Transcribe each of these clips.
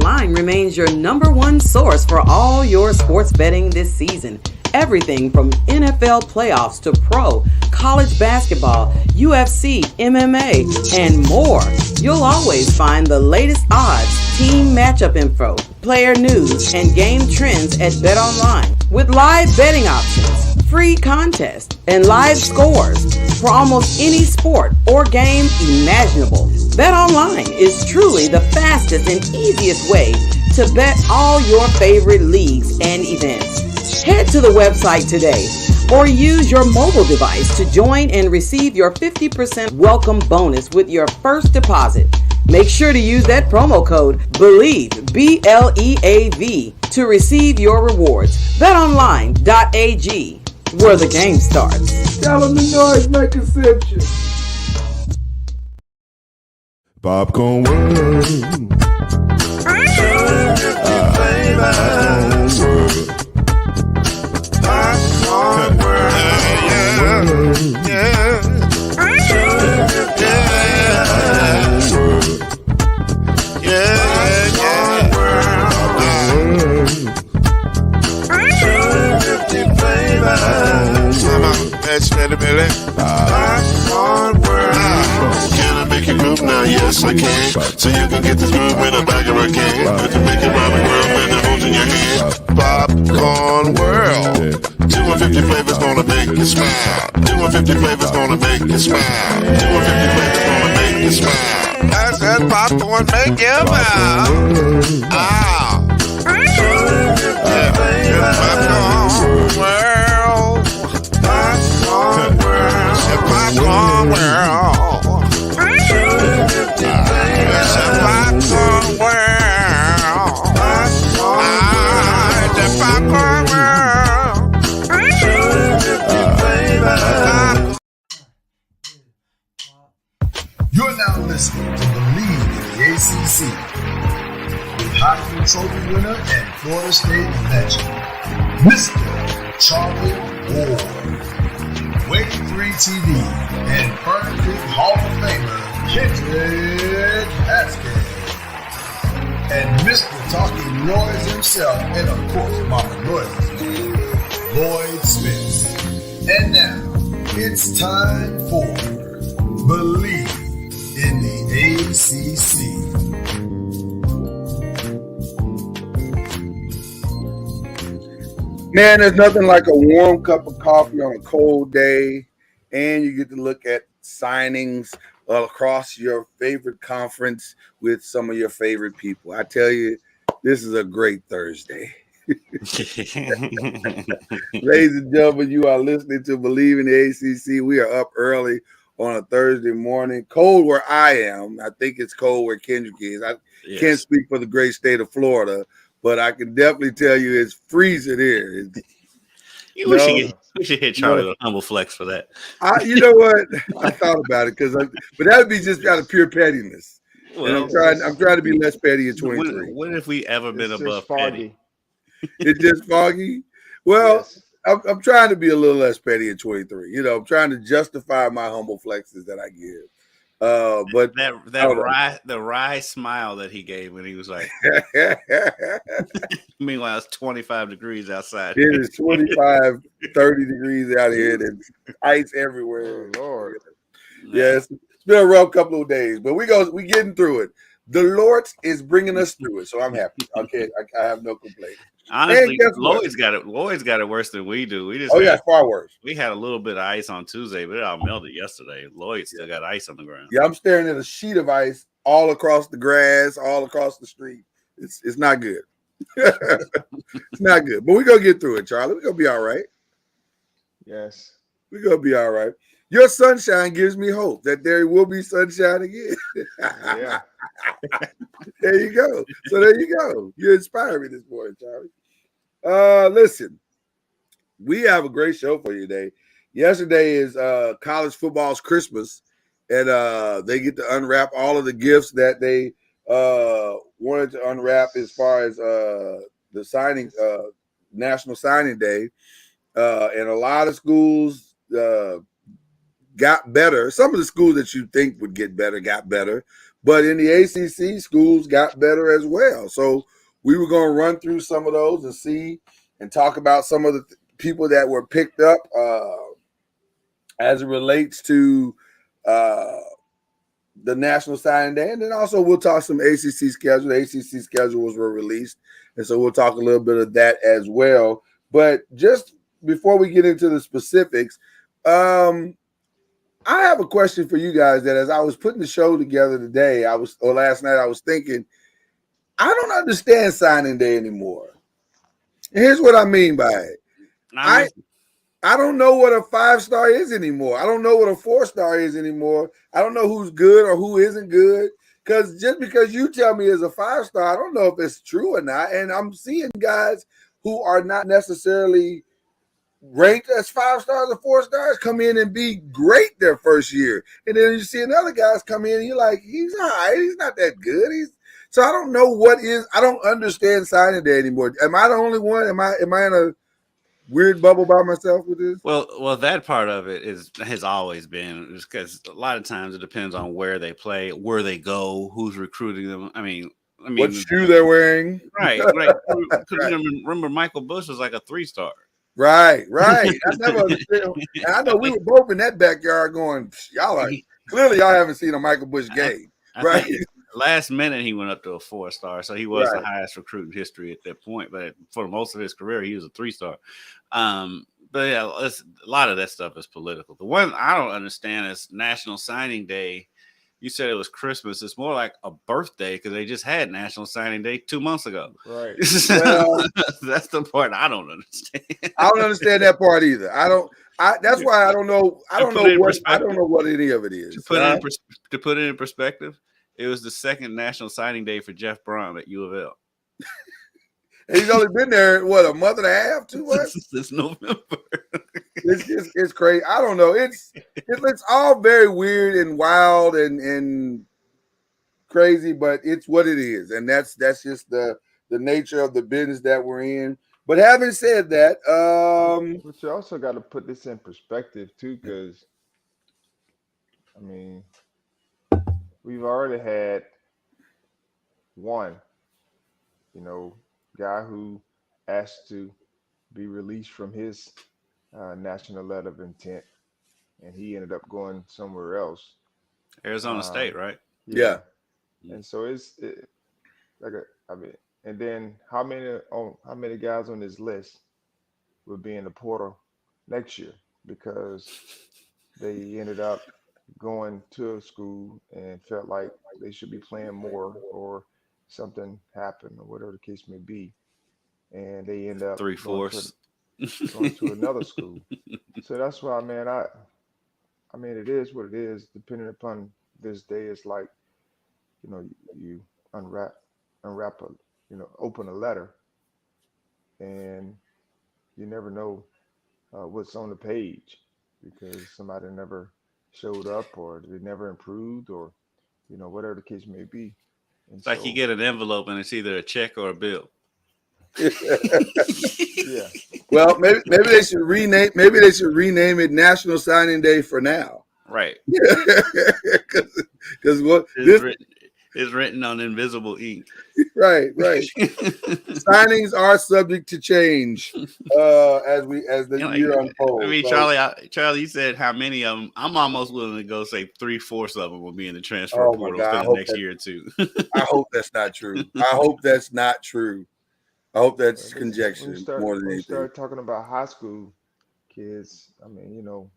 BetOnline remains your number one source for all your sports betting this season. Everything from NFL playoffs to pro, college basketball, UFC, MMA, and more. You'll always find the latest odds, team matchup info, player news, and game trends at BetOnline. With live betting options, free contests, and live scores for almost any sport or game imaginable. BetOnline is truly the fastest and easiest way to bet all your favorite leagues and events. Head to the website today or use your mobile device to join and receive your 50% welcome bonus with your first deposit. Make sure to use that promo code BLEAV, B-L-E-A-V, to receive your rewards. BetOnline.ag, where the game starts. Tell them the noise make conception. Popcorn World. Popcorn World. Can I make you move now? Yes, I can. So you can get this move in a bag of a can. But to make it rhyme and world, man, the holes in your hand. Popcorn World. 250 flavors gonna make you smile. 250 flavors gonna make you smile. 250 flavors gonna make you smile. I said popcorn make you smile. Ah. Popcorn World. Popcorn World. Popcorn World. Popcorn World. The Popcorn World. You're now listening to BLEAV in the ACC with Heisman Trophy winner and Florida State legend, Mr. Charlie Ward, Wave 3 TV, and Burn Creek Hall of Famer Kendrick Haskins, and Mr. Talking Noise himself, and of course Mama Noise's man, Lloyd Smith. And now, it's time for BLEAV in the ACC. Man, there's nothing like a warm cup of coffee on a cold day, and you get to look at signings across your favorite conference with some of your favorite people. I tell you, this is a great Thursday. Ladies and gentlemen, you are listening to BLEAV in the ACC. We are up early on a Thursday morning. Cold where I am. I think it's cold where Kendrick is. I can't speak for the great state of Florida, but I can definitely tell you it's freezing here. We should hit Charlie with a humble flex for that. You know what? I thought about it but that would be just out of pure pettiness. Well, and I'm trying to be less petty in 23. When have we ever been above petty? It's just foggy. Well, yes. I'm trying to be a little less petty in 23. You know, I'm trying to justify my humble flexes that I give. But the wry smile that he gave when he was like, meanwhile, it's 25 degrees outside. It is 25, 30 degrees out here. There's ice everywhere. Oh, Lord. Yes, it's been a rough couple of days, but we getting through it. The Lord is bringing us through it, so I'm happy. Okay, I have no complaints. Honestly, Lloyd's got it worse than we do. Far worse. We had a little bit of ice on Tuesday, but it all melted yesterday. Lloyd still got ice on the ground. Yeah, I'm staring at a sheet of ice all across the grass, all across the street. It's not good. It's not good. But we're gonna get through it, Charlie. We're gonna be all right. Yes. We're gonna be all right. Your sunshine gives me hope that there will be sunshine again. Yeah. There you go. So there you go. You inspire me this morning, Charlie. Listen, we have a great show for you today. Yesterday is college football's Christmas, and they get to unwrap all of the gifts that they wanted to unwrap as far as the signing, National Signing Day, and a lot of schools got better. Some of the schools that you think would get better got better, but in the ACC, schools got better as well. So we were going to run through some of those and see and talk about some of the people that were picked up as it relates to the National Signing Day. And then also we'll talk some ACC schedule. The ACC schedules were released, and so we'll talk a little bit of that as well. But just before we get into the specifics, I have a question for you guys that as I was putting the show together today, last night, I was thinking, I don't understand signing day anymore. And here's what I mean by it. I don't know what a 5-star is anymore. I don't know what a 4-star is anymore. I don't know who's good or who isn't good. Because just because you tell me it's a 5-star, I don't know if it's true or not. And I'm seeing guys who are not necessarily ranked as 5 stars or 4 stars come in and be great their first year. And then you see another guys come in and you're like, he's all right. He's not that good. So I don't know I don't understand signing day anymore. Am I the only one? Am I in a weird bubble by myself with this? Well, that part of it has always been because a lot of times it depends on where they play, where they go, who's recruiting them. I mean, what shoe they're wearing, right? Right. Remember, Michael Bush was like a 3-star. Right. I never understood. And I know we were both in that backyard going, clearly y'all haven't seen a Michael Bush game, right? Last minute he went up to a 4-star, so he was the highest recruit in history at that point. But for most of his career, he was a 3-star. But yeah, a lot of that stuff is political. The one I don't understand is National Signing Day. You said it was Christmas. It's more like a birthday because they just had National Signing Day 2 months ago. Right. Well, that's the part I don't understand. I don't understand that part either. That's why I don't know. I don't know what any of it is. To put it in perspective, it was the second National Signing Day for Jeff Brom at U of L. He's only been there, a month and a half, 2 months? Since November. It's crazy. I don't know. It's all very weird and wild and crazy, but it's what it is. And that's just the nature of the business that we're in. But having said that, but you also got to put this in perspective too, because I mean, we've already had one, guy who asked to be released from his national letter of intent, and he ended up going somewhere else. Arizona State, right? Yeah. And so and then how many guys on this list will be in the portal next year because they ended up going to a school and felt like they should be playing more or something happened or whatever the case may be, and they end up 3/4 going to another school. So that's why, man, I mean, it is what it is. Depending upon this day, it's like, you unwrap open a letter, and you never know what's on the page because somebody never showed up or they never improved or whatever the case may be. And it's like you get an envelope and it's either a check or a bill. Yeah. Well, maybe they should rename it National Signing Day for now. Right. Because what is written on invisible ink. Right. Signings are subject to change as the year unfolds. I mean, Charlie, you said how many of them? I'm almost willing to go say 3/4 of them will be in the transfer portal for the next year or two. I hope that's not true. I hope that's conjecture more than anything. When you start talking about high school kids, I mean, you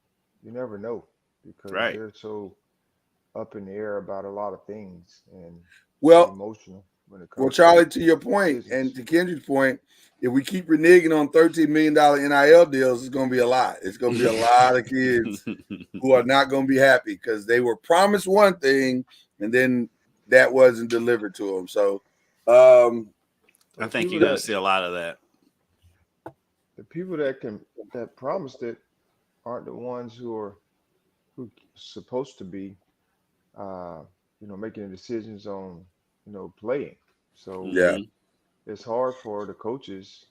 never know because they're so up in the air about a lot of things and emotional when it comes. Well, Charlie, to your point and to Kendrick's point, if we keep reneging on $13 million NIL deals, it's going to be a lot. It's going to be a lot of kids who are not going to be happy because they were promised one thing and then that wasn't delivered to them. So, I think you're going to see a lot of that. The people that promised it aren't the ones who are supposed to be, making decisions on, playing. So it's hard for the coaches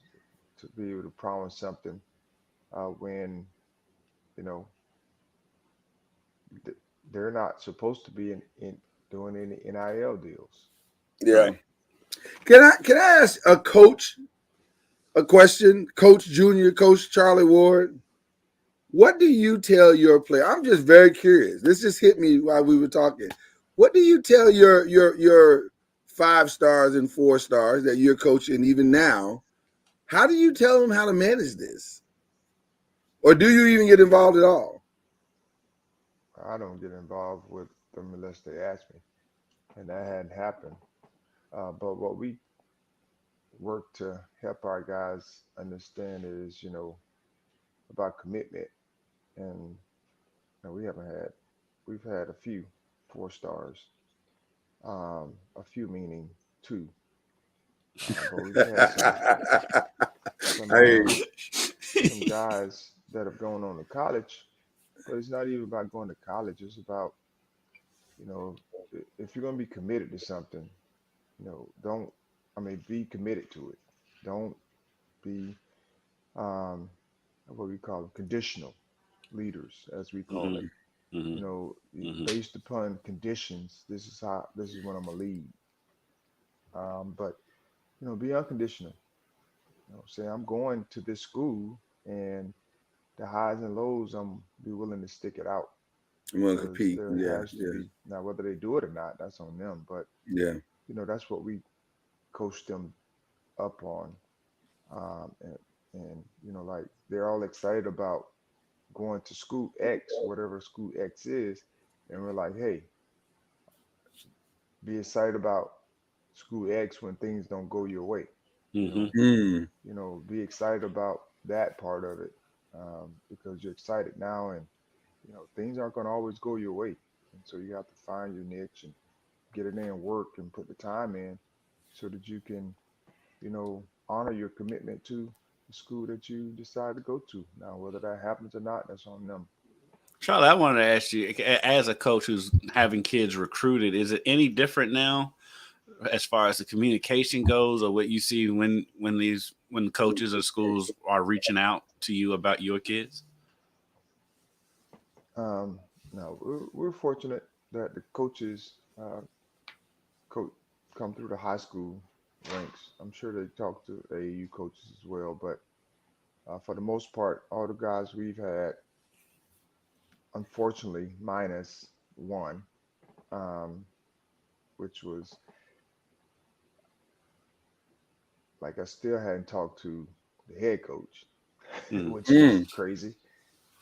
to be able to promise something when, th- they're not supposed to be in doing any NIL deals. Yeah. Right. Can I ask a coach a question? Coach Junior, Coach Charlie Ward. What do you tell your player? I'm just very curious. This just hit me while we were talking. What do you tell your 5 stars and 4 stars that you're coaching even now? How do you tell them how to manage this? Or do you even get involved at all? I don't get involved with them unless they ask me, and that hadn't happened. But what we work to help our guys understand is, about commitment, and, we haven't had, we've had a few 4 stars, a few meaning two, but we've had some Hey, some guys that have gone on to college. But it's not even about going to college. It's about, you know, if you're going to be committed to something, don't, be committed to it. Don't be, um, what we call them, conditional leaders, as we call it. Hmm. Hmm. Hmm. Based upon conditions, this is what I'm gonna lead. But be unconditional. Say I'm going to this school, and the highs and lows, I'm be willing to stick it out, I'm gonna because compete. there Yeah, has to yeah, be, now whether they do it or not, that's on them. But yeah. that's what we coach them up on. And like, they're all excited about going to school X, whatever school X is, and we're like, hey, be excited about school X when things don't go your way. You Hmm. know, Mm. be excited about that part of it, because you're excited now, and things aren't going to always go your way, and so you have to find your niche and get in there and work and put the time in, so that you can, honor your commitment to the school that you decide to go to. Now, whether that happens or not, that's on them. Charlie, I wanted to ask you, as a coach who's having kids recruited, is it any different now as far as the communication goes, or what you see when coaches or schools are reaching out to you about your kids? Now, we're fortunate that the coaches, coach come through the high school ranks. I'm sure they talk to AAU coaches as well, but for the most part, all the guys we've had, unfortunately, minus one, um, which was, like, I still hadn't talked to the head coach, Mm. which is Mm. crazy.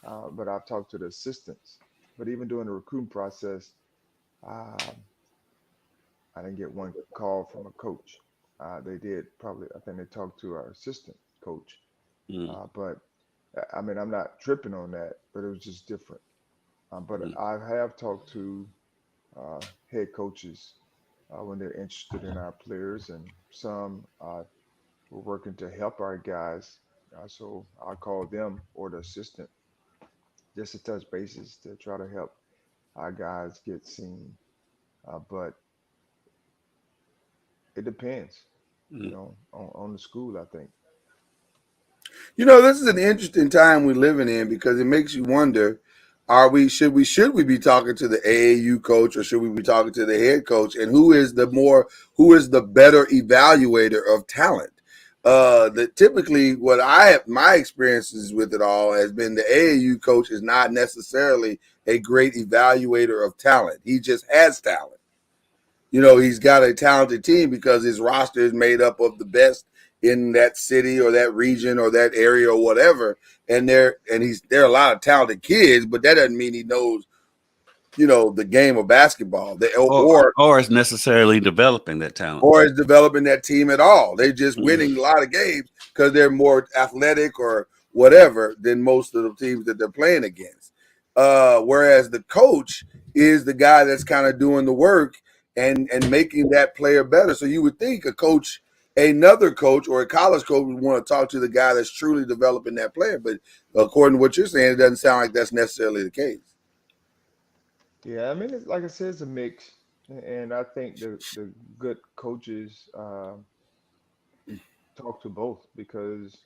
But I've talked to the assistants. But even during the recruiting process, um, I didn't get one call from a coach. They did probably, I think they talked to our assistant coach. Mm. But I'm not tripping on that, but it was just different. But Mm. I have talked to head coaches when they're interested in our players, and some were working to help our guys. So I call them, or the assistant, just to touch bases to try to help our guys get seen. But it depends, Mm. on the school, I think. This is an interesting time we're living in because it makes you wonder: Are we should we be talking to the AAU coach, or should we be talking to the head coach? And who is the better evaluator of talent? Typically what I have my experiences with it all has been the AAU coach is not necessarily a great evaluator of talent. He just has talent. He's got a talented team because his roster is made up of the best in that city or that region or that area or whatever. And there are a lot of talented kids, but that doesn't mean he knows, the game of basketball. Or is necessarily developing that talent. Or is developing that team at all. They're just Mm. winning a lot of games because they're more athletic or whatever than most of the teams that they're playing against. Whereas the coach is the guy that's kind of doing the work and making that player better. So you would think another coach or a college coach would want to talk to the guy that's truly developing that player. But according to what you're saying, it doesn't sound like that's necessarily the case. Yeah, it's, like I said, it's a mix, and I think the good coaches talk to both, because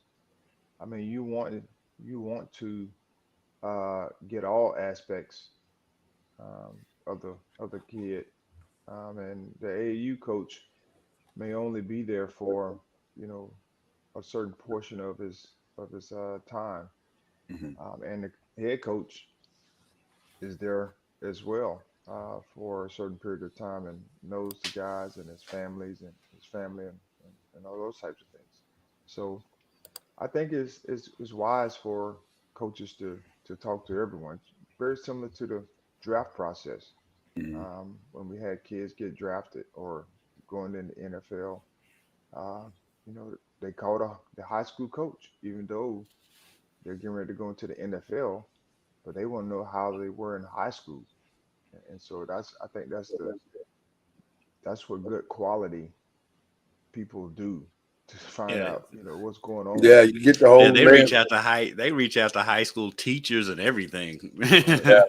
you want to get all aspects of the kid, and the AAU coach may only be there for you know a certain portion of his time, Mhm. and the head coach is there as well for a certain period of time and knows the guys and his families and his family and all those types of things. So I think it's wise for coaches to talk to everyone. Very similar to the draft process. Mhm. When we had kids get drafted or going in the NFL, uh, they called the high school coach, even though they're getting ready to go into the NFL, but they want to know how they were in high school. And so I think that's what good quality people do to find Yeah, out, what's going on. Yeah, you get the yeah, whole they land. reach out to high school teachers and everything. Right. Yeah,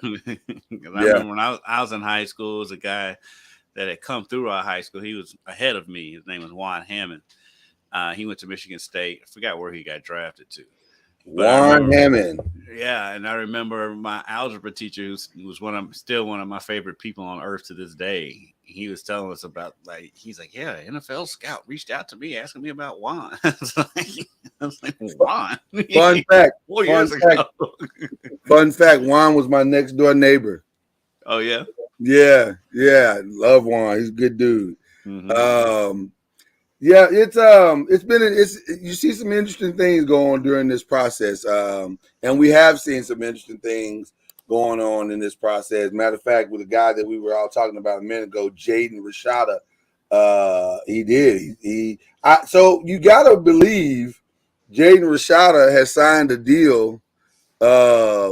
'Cause I yeah. remember when I was in high school, was a guy that had come through our high school. He was ahead of me. His name was Juan Hammond. He went to Michigan State. I forgot where he got drafted to, but I Juan remember, Hammond. yeah, and I remember my algebra teacher, who was still one of my favorite people on earth to this day. He was telling us about, like, he's like, yeah, NFL scout reached out to me asking me about Juan. I was like, Juan, Fun fact. 4 years Fun fact. ago. Fun fact. Juan was my next door neighbor. Oh yeah. Yeah, yeah. Love Juan. He's a good dude. Hmm. Um, Yeah, it's been it's you see some interesting things going on during this process, and we have seen some interesting things going on in this process. Matter of fact, with the guy that we were all talking about a minute ago, Jaden Rashada, he did so you gotta believe Jaden Rashada has signed a deal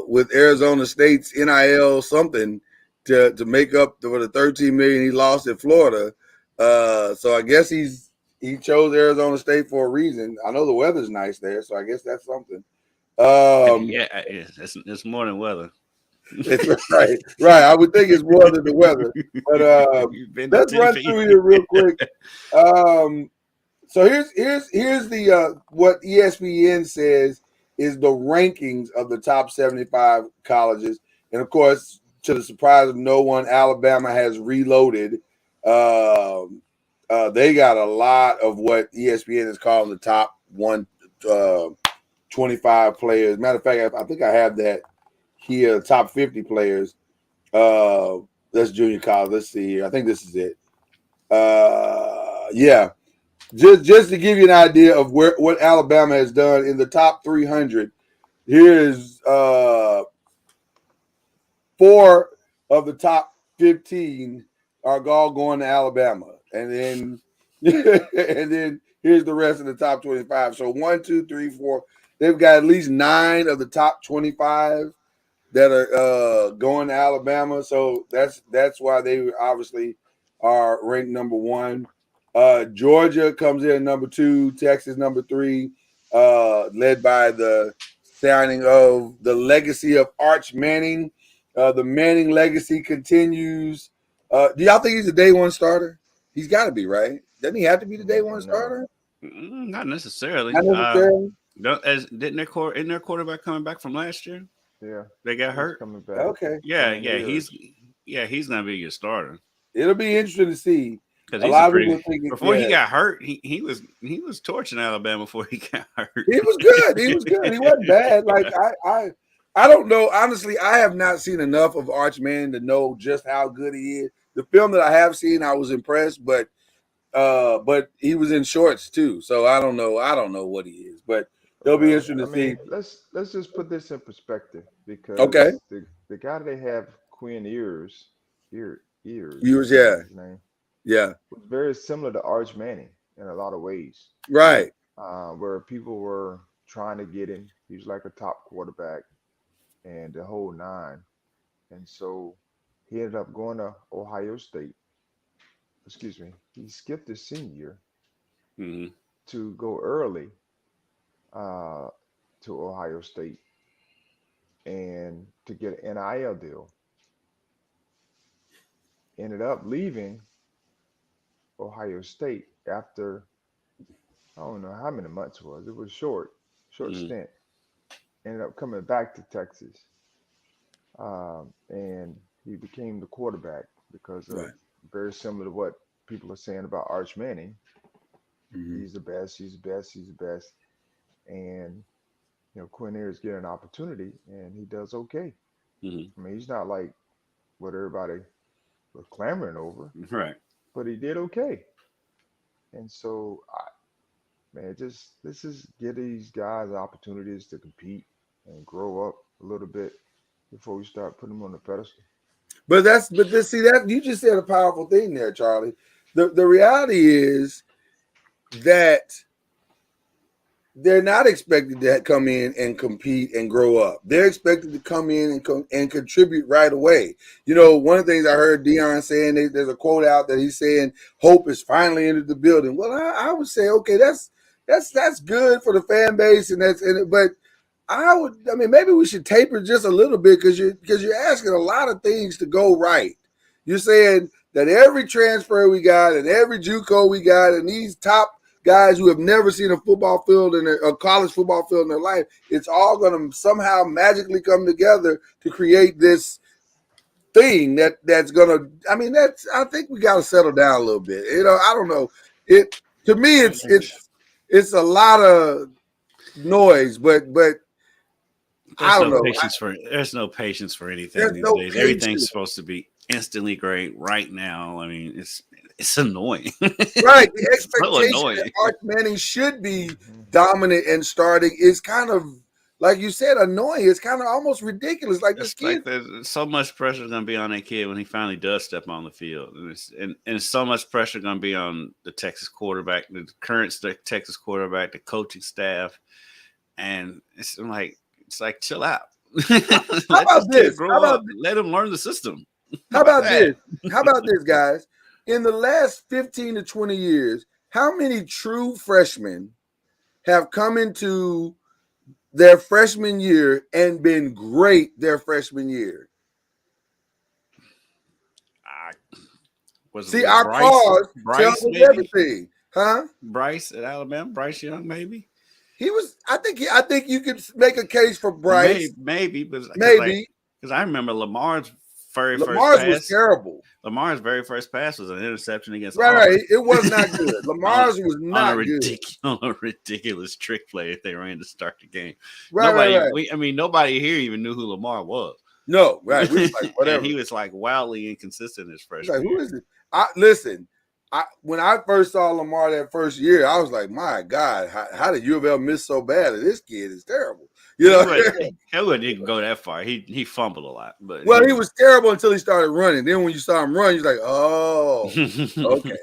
with Arizona State's NIL something to make up for the 13 million he lost in Florida. So I guess he chose Arizona State for a reason. I know the weather's nice there, so I guess that's something. Um, Yeah, it's more than weather. it's right, right. I would think it's more than the weather, but You've been to let's run Tennessee. through here real quick. Um, so here's the what ESPN says is the rankings of the top 75 colleges, and of course, to the surprise of no one, Alabama has reloaded. Um, they got a lot of what ESPN is calling the top 25 players. Matter of fact, I think I have that here. Top 50 players. Uh, that's junior college. Let's see here. I think this is it. Yeah. Just to give you an idea of what Alabama has done in the top 300, here's 4 of the top 15 are all going to Alabama, and then and then here's the rest of the top 25. So 1, 2, 3, 4. They've got at least 9 of the top 25 that are going to Alabama. So that's why they obviously are ranked number 1. Georgia comes in number 2, Texas number 3, led by the signing of the legacy of Arch Manning. The Manning legacy continues. Do y'all think he's a day one starter? He's got to be, right? Doesn't he have to be the day one No. starter? Not necessarily. Not necessarily. Didn't their quarterback coming back from last year? Yeah. They got He's hurt. coming back. Okay. Yeah, Brian yeah, Ayers. he's gonna be your starter It'll be interesting to see. because A he's a lot of people pretty. think, Before he yeah, got hurt, he was torching Alabama before he got hurt. he was good. He was good. He wasn't bad. Like I don't know. Honestly, I have not seen enough of Arch Manning to know just how good he is. The film that I have seen, I was impressed, but he was in shorts too, so I don't know. I don't know what he is, but it'll be Well, interesting I to see. mean, let's just put this in perspective Okay, because the guy they have, Quinn Ears, viewers, I think yeah, is his name, yeah, was very similar to Arch Manning in a lot of ways, right. where people were trying to get him. He was like a top quarterback and the whole nine. And so he ended up going to Ohio State. Excuse me. He skipped his senior year Hmm. to go early uh, to Ohio State and to get an NIL deal. Ended up leaving Ohio State after I don't know how many months it was. It was short Hmm. stint. Ended up coming back to Texas, and he became the quarterback because of Right. very similar to what people are saying about Arch Manning. Mhm. He's the best. He's the best. He's the best. And Quinn Ewers getting an opportunity, and he does okay. Mhm. I mean, he's not like what everybody was clamoring over, Right. but he did okay. And so, man, just this is give these guys opportunities to compete and grow up a little bit before we start putting them on the pedestal. But this see that you just said a powerful thing there, Charlie. The reality is that they're not expected to come in and compete and grow up. They're expected to come in and contribute right away. One of the things I heard Dion saying, there's a quote out that he's saying, "Hope is finally entered the building." Well, I would say, okay, that's good for the fan base, but I mean, maybe we should taper just a little bit because you're asking a lot of things to go right. You're saying that every transfer we got and every JUCO we got and these top guys who have never seen a football field a college football field in their life, it's all going to somehow magically come together to create this thing that's going to. I mean, I think we got to settle down a little bit. I don't know. It to me, it's a lot of noise, but I don't know. There's no patience for anything There's these no days. patience. Everything's supposed to be instantly great right now. I mean, it's annoying. Right. The It's so expectation annoying. that Arch Manning should be dominant and starting is kind of, like you said, annoying. It's kind of almost ridiculous. Like this It's kid. like there's so much pressure going to be on that kid when he finally does step on the field, and so much pressure going to be on the Texas quarterback, the current Texas quarterback, the coaching staff, and it's like chill out. How Let about this kid this? grow up. Let him learn the system. How about this? How about this, guys? In the last 15 to 20 years, how many true freshmen have come into their freshman year and been great their freshman year? See, our pause tells us everything, huh? Bryce at Alabama, Bryce Young, maybe. He was. I think you could make a case for Bryce. Maybe, but Maybe because I remember Lamar's first was pass. terrible. Lamar's very first pass was an interception against Right. Auburn. It was not good. Lamar's was not good. On a ridiculous trick play that they ran to start the game. Right. Nobody here even knew who Lamar was. No, right. We was like, whatever. And he was like wildly inconsistent his freshman year. Who is it? Listen. When I first saw Lamar that first year, I was like, my God, how did U of L miss so bad? This kid is terrible. He didn't go that far. He fumbled a lot, but he was terrible until he started running. Then when you saw him run, you're like, oh, okay.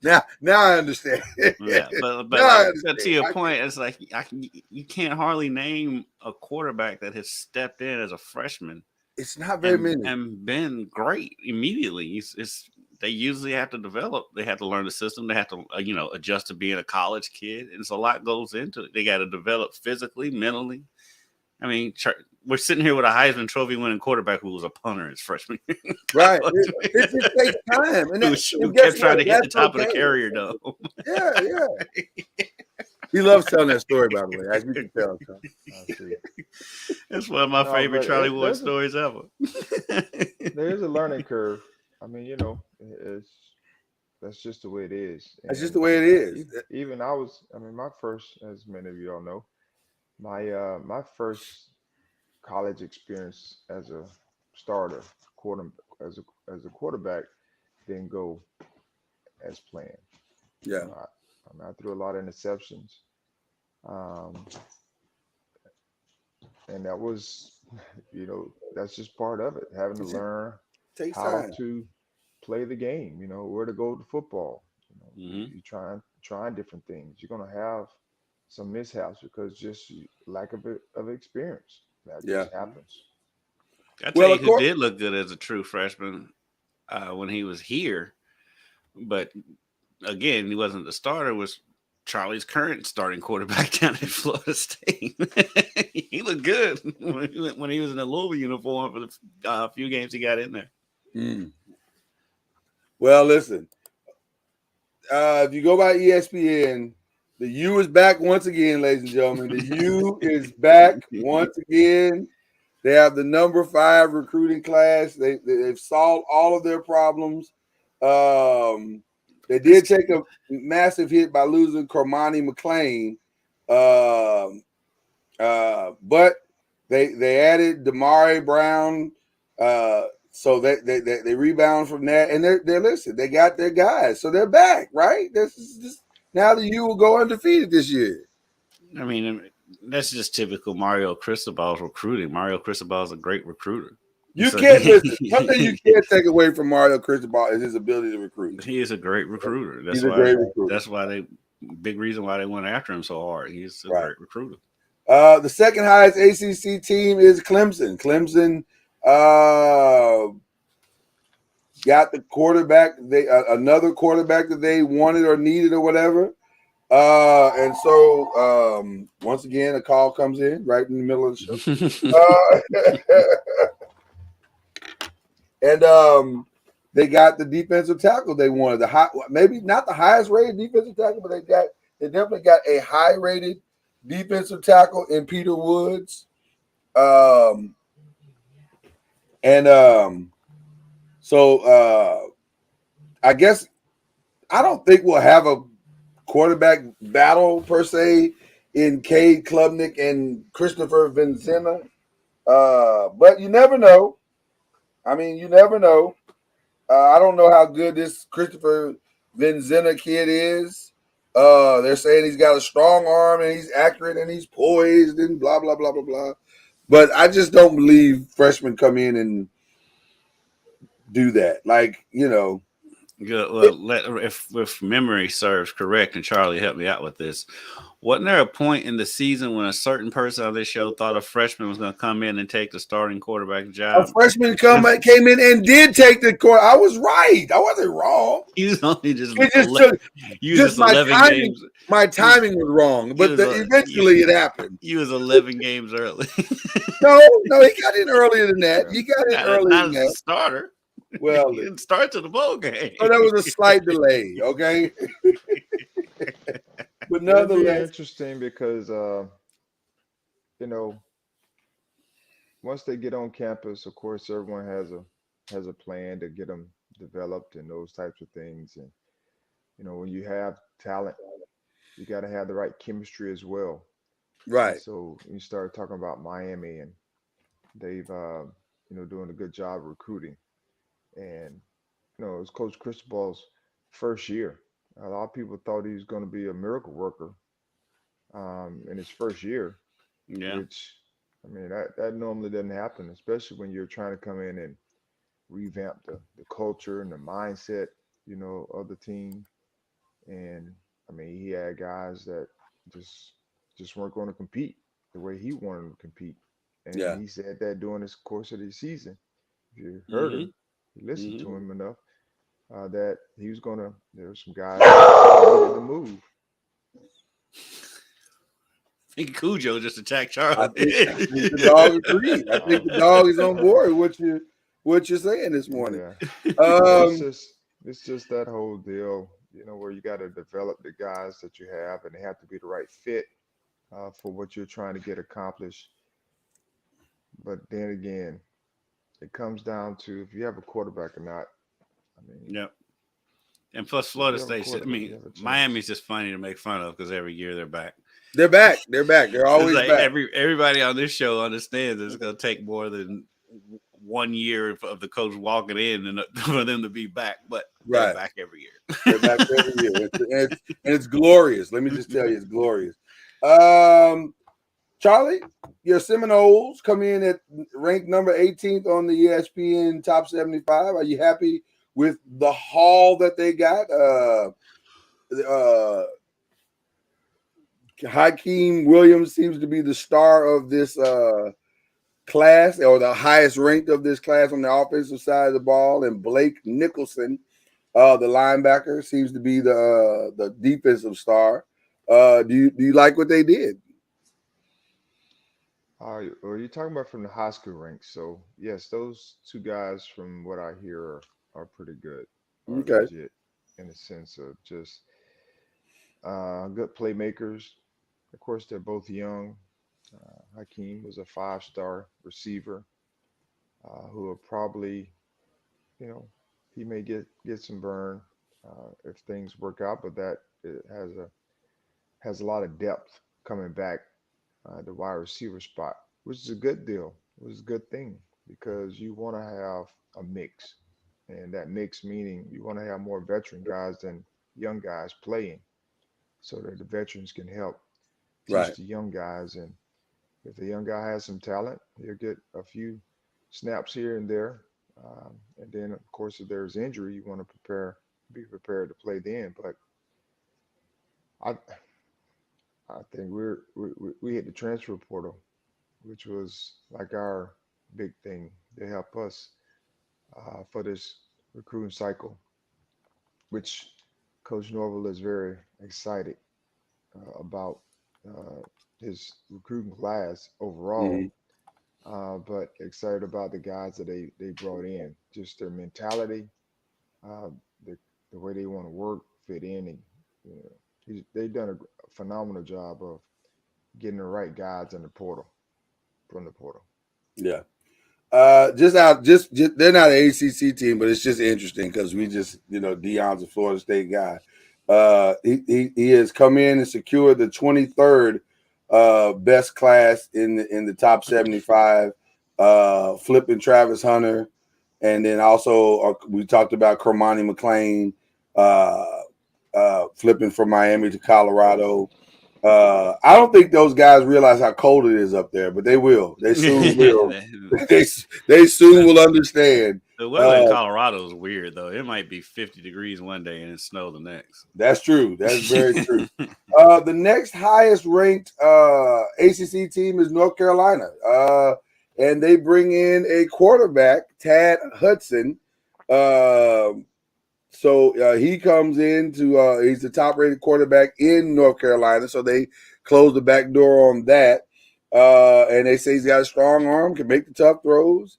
now I understand. Yeah, but to your point, it's like you can't hardly name a quarterback that has stepped in as a freshman. It's not very many and been great immediately. They usually have to develop. They have to learn the system. They have to, adjust to being a college kid. And so a lot goes into it. They got to develop physically, mentally. I mean, we're sitting here with a Heisman Trophy winning quarterback who was a punter his freshman year. Right. It just takes time. And who kept trying to hit the top of the carrier, though. Yeah. He loves telling that story, by the way, as you can tell. It's one of my favorite Charlie Ward stories ever. There is a learning curve. I mean, that's just the way it is. That's just the way it is. Even my first, as many of you all know, my first college experience as a starter, as a quarterback, didn't go as planned. Yeah. I threw a lot of interceptions, and that was, that's just part of it. Having to learn how to play the game, where to go with the football. You trying different things. You're gonna have some mishaps because just lack of experience. That just happens. I tell you who did look good as a true freshman when he was here, but again, he wasn't the starter. Was Charlie's current starting quarterback down at Florida State? He looked good when he was in a Louisville uniform for the few games he got in there. Well, listen. If you go by ESPN, the U is back once again, ladies and gentlemen. The U is back once again. They have the number 5 recruiting class. They've solved all of their problems. They did take a massive hit by losing Cormani McClain, but they added Damari Brown, so they rebound from that, and they're listen. They got their guys, so they're back. Right? This is just now the U will go undefeated this year. I mean, that's just typical Mario Cristobal's recruiting. Mario Cristobal is a great recruiter. You can't listen. One thing you can't take away from Mario Cristobal is his ability to recruit. He is a great recruiter. He's a great recruiter. That's why big reason why they went after him so hard. He's a great recruiter. The second highest ACC team is Clemson. Clemson got the quarterback. Another quarterback that they wanted or needed or whatever. And so once again, a call comes in right in the middle of the show. And they got the defensive tackle they wanted. Maybe not the highest rated defensive tackle, but they definitely got a high rated defensive tackle in Peter Woods. So I guess I don't think we'll have a quarterback battle per se in Cade Klubnik and Christopher Vincina. But you never know. I mean, you never know. I don't know how good this Christopher Vincina kid is. They're saying he's got a strong arm and he's accurate and he's poised and blah, blah, blah, blah, blah. But I just don't believe freshmen come in and do that. Like, you know. Good. Well, if memory serves correct, and Charlie helped me out with this, wasn't there a point in the season when a certain person on this show thought a freshman was going to come in and take the starting quarterback job? A freshman came in and did take the court. I was right. I wasn't wrong. He was only just my 11 timing. Games. My timing was wrong, but eventually it happened. He was 11 games early. No, he got in earlier than that. He got in earlier than that. Starter. Well, he didn't start to the bowl game. So that was a slight delay, okay? But nonetheless, interesting because once they get on campus, of course, everyone has a plan to get them developed and those types of things. And when you have talent, you got to have the right chemistry as well. Right. And so you start talking about Miami, and they've doing a good job recruiting. And it was Coach Cristobal's first year. A lot of people thought he was going to be a miracle worker in his first year. Yeah. Which, I mean, that normally doesn't happen, especially when you're trying to come in and revamp the culture and the mindset, of the team. And I mean, he had guys that just weren't going to compete the way he wanted them to compete. And he said that during the course of the season. If you heard him, you listened to him enough, that he was going to, there were some guys that needed to move. I think Cujo just attacked Charlie. I think the dog agreed. I think the dog is on board with what you're saying this morning. Yeah. It's just that whole deal, where you got to develop the guys that you have, and they have to be the right fit for what you're trying to get accomplished. But then again, it comes down to if you have a quarterback or not. I mean, yep. And plus, Florida State. Miami's just funny to make fun of because every year they're back. They're back. They're always like back. Everybody on this show understands it's going to take more than 1 year of the coach walking in for them to be back. But they're back every year. They're back every year, and it's glorious. Let me just tell you, it's glorious. Charlie, your Seminoles come in at ranked number 18th on the ESPN Top 75. Are you happy with the haul that they got? Hakeem Williams seems to be the star of this class, or the highest ranked of this class on the offensive side of the ball, and Blake Nicholson, the linebacker, seems to be the defensive star. Do you like what they did? You're talking about from the high school ranks. So yes, those two guys, from what I hear, are pretty good. Okay. Legit, in the sense of just good playmakers. Of course, they're both young, Hakeem was a 5-star receiver who will probably, you know, he may get some burn if things work out, but that it has a lot of depth coming back the wide receiver spot, which is a good deal. It was a good thing because you want to have a mix, and that mix meaning you want to have more veteran guys than young guys playing, so that the veterans can help Right. teach the young guys. And if the young guy has some talent, he'll get a few snaps here and there. And then, of course, if there's injury, you want to be prepared to play then. But I, I think we hit the transfer portal, which was like our big thing to help us for this recruiting cycle, which Coach Norville is very excited about uh, his recruiting class overall, Hmm. but excited about the guys that they brought in, just their mentality, uh, the the way they want to work, fit in, and you know, they've done a phenomenal job of getting the right guys in the portal from the portal. Yeah. Just they're not an ACC team, but it's just interesting because we just Deion's a Florida State guy. He has come in and secured the 23rd best class in the top 75, flipping Travis Hunter, and then also we talked about Kermani McLean flipping from Miami to Colorado. I don't think those guys realize how cold it is up there, but they will. They soon will. they they soon will understand. The weather in Colorado is weird, though. It might be 50 degrees one day and it snow the next. That's true. That's very true. The next highest ranked ACC team is North Carolina, and they bring in a quarterback, Tad Hudson. So he comes in to he's the top rated quarterback in North Carolina. So they close the back door on that. And they say he's got a strong arm, can make the tough throws.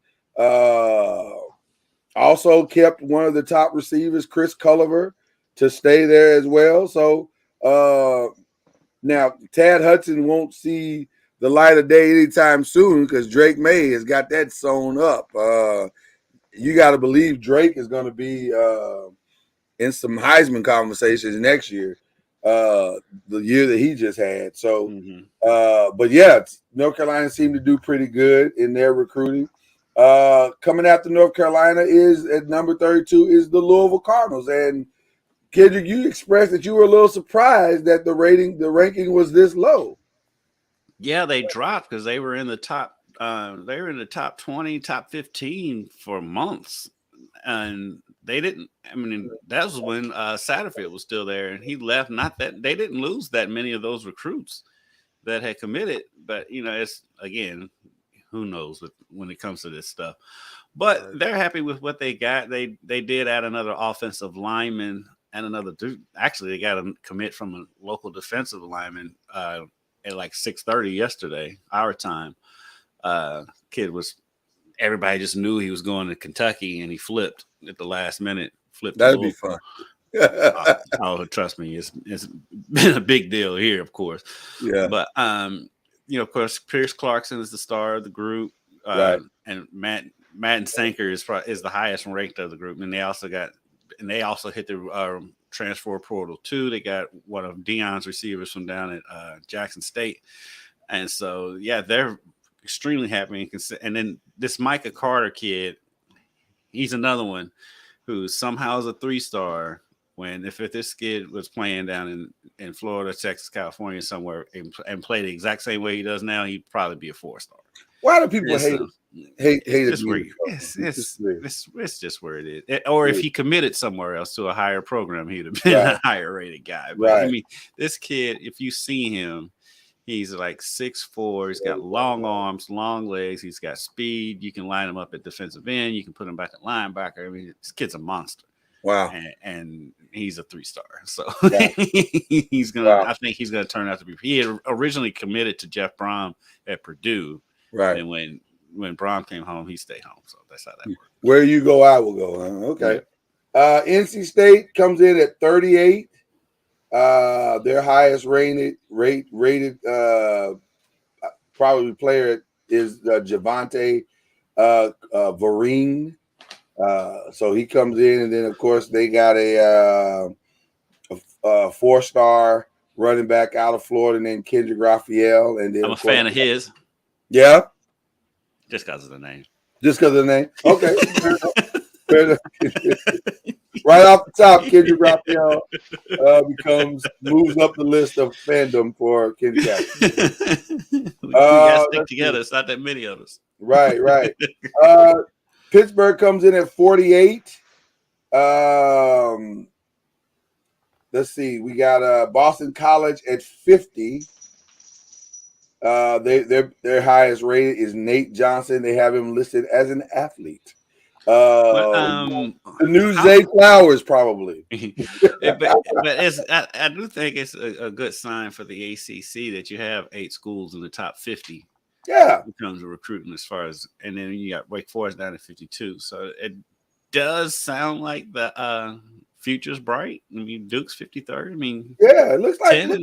Also kept one of the top receivers, Chris Culliver, to stay there as well. So now Tad Hudson won't see the light of day anytime soon because Drake May has got that sewn up. You got to believe Drake is going to be in some Heisman conversations next year, the year that he just had. So, but yeah, North Carolina seemed to do pretty good in their recruiting. Coming after North Carolina is at number 32 is the Louisville Cardinals. And Kendrick, you expressed that you were a little surprised that the ranking was this low. Yeah, they dropped because they were in the top. They were in the top 20, top 15 for months, and they didn't. I mean, that was when Satterfield was still there, and he left. Not that they didn't lose that many of those recruits that had committed, but it's again, who knows when it comes to this stuff. But they're happy with what they got. They did add another offensive lineman and another dude. Actually, they got a commit from a local defensive lineman at like 6:30 yesterday, our time. Kid was everybody just knew he was going to Kentucky, and he flipped at the last minute. That'd be fun. Oh, trust me, it's been a big deal here, of course. Yeah, but of course, Pierce Clarkson is the star of the group, right? And Matt Sanker is the highest ranked of the group, and they also hit the transfer portal too. They got one of Deion's receivers from down at Jackson State, and so yeah, they're extremely happy. And then this Micah Carter kid, he's another one who somehow is a 3-star. When if this kid was playing down in Florida, Texas, California, somewhere, and play the exact same way he does now, he'd probably be a 4-star. Why do people hate it? It's just where it is. Or if he committed somewhere else to a higher program, he'd have been a higher rated guy. But I mean, this kid, if you see him, he's like 6'4". He's got long arms, long legs. He's got speed. You can line him up at defensive end. You can put him back at linebacker. I mean, this kid's a monster. Wow. And he's a 3-star. So yeah. he's gonna. Wow. I think he's gonna turn out to be. He had originally committed to Jeff Brom at Purdue. Right. And when Brom came home, he stayed home. So that's how that works. Where you go, I will go. Okay. Yeah. NC State comes in at 38. Their highest rated probably player is Javante Vereen. So he comes in, and then of course they got a 4-star running back out of Florida named Kendrick Raphael, and then I'm a of course, fan of his. Yeah, just because of the name. Just because of the name. Okay, fair enough. Right off the top, Kendrick Raphael moves up the list of fandom for Kendrick Raphael. we gotta stick together. It's not that many of us. Right. Pittsburgh comes in at 48. Let's see. We got Boston College at 50. Their highest rated is Nate Johnson. They have him listed as an athlete. The new Zay Flowers, probably. but I do think it's a good sign for the ACC that you have 8 schools in the top 50. Yeah, in terms of recruiting, as far as, and then you got Wake Forest down at 52. So it does sound like the future's bright. I mean, Duke's 53rd. I mean, yeah, it looks like 10 in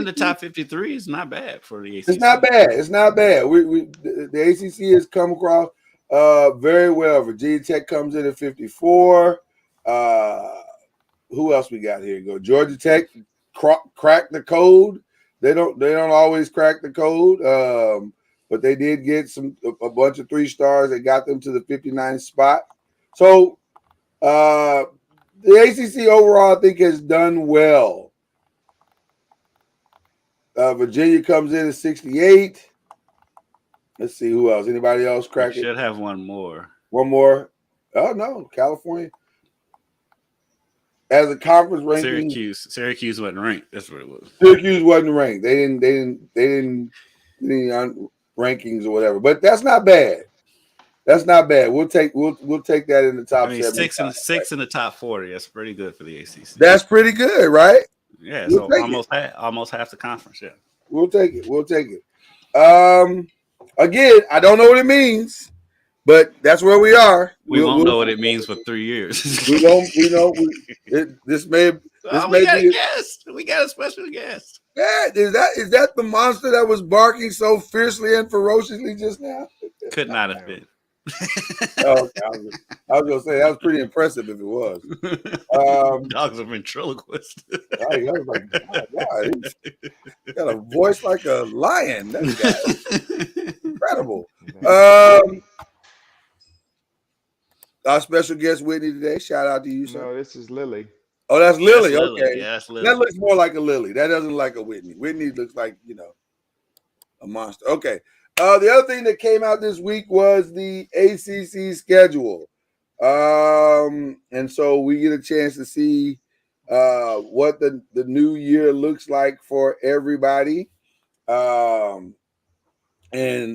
the top 53 is not bad for the ACC. It's not bad. The ACC has come across very well. Virginia Tech comes in at 54. Who else we got here? Georgia Tech cracked the code. They don't always crack the code. But they did get a bunch of 3-stars that got them to the 59th spot. So the ACC overall, I think, has done well. Virginia comes in at 68. Let's see who else. Anybody else crack it? Should have one more. One more. Oh no, California. As a conference ranking, Syracuse wasn't ranked. That's what it was. Syracuse wasn't ranked. They didn't rankings or whatever. But that's not bad. That's not bad. We'll take that in the top 7. Six in the top 40. That's pretty good for the ACC. That's pretty good, right? Yeah, so almost half the conference. Yeah, we'll take it. Again, I don't know what it means, but that's where we are. We won't know what it means for 3 years. We got a guest. We got a special guest. Yeah, is that the monster that was barking so fiercely and ferociously just now? Could not have been. Okay, I was gonna say that was pretty impressive if it was. Dogs are ventriloquists. I was like, God, he's got a voice like a lion. That's incredible. Our special guest Whitney today. Shout out to you, sir. No, this is Lily. Oh, that's Lily. That's okay, Lily. Yeah, that's Lily. That looks more like a Lily. That doesn't like a Whitney. Whitney looks like a monster. Okay. The other thing that came out this week was the ACC schedule. And so we get a chance to see what the new year looks like for everybody. And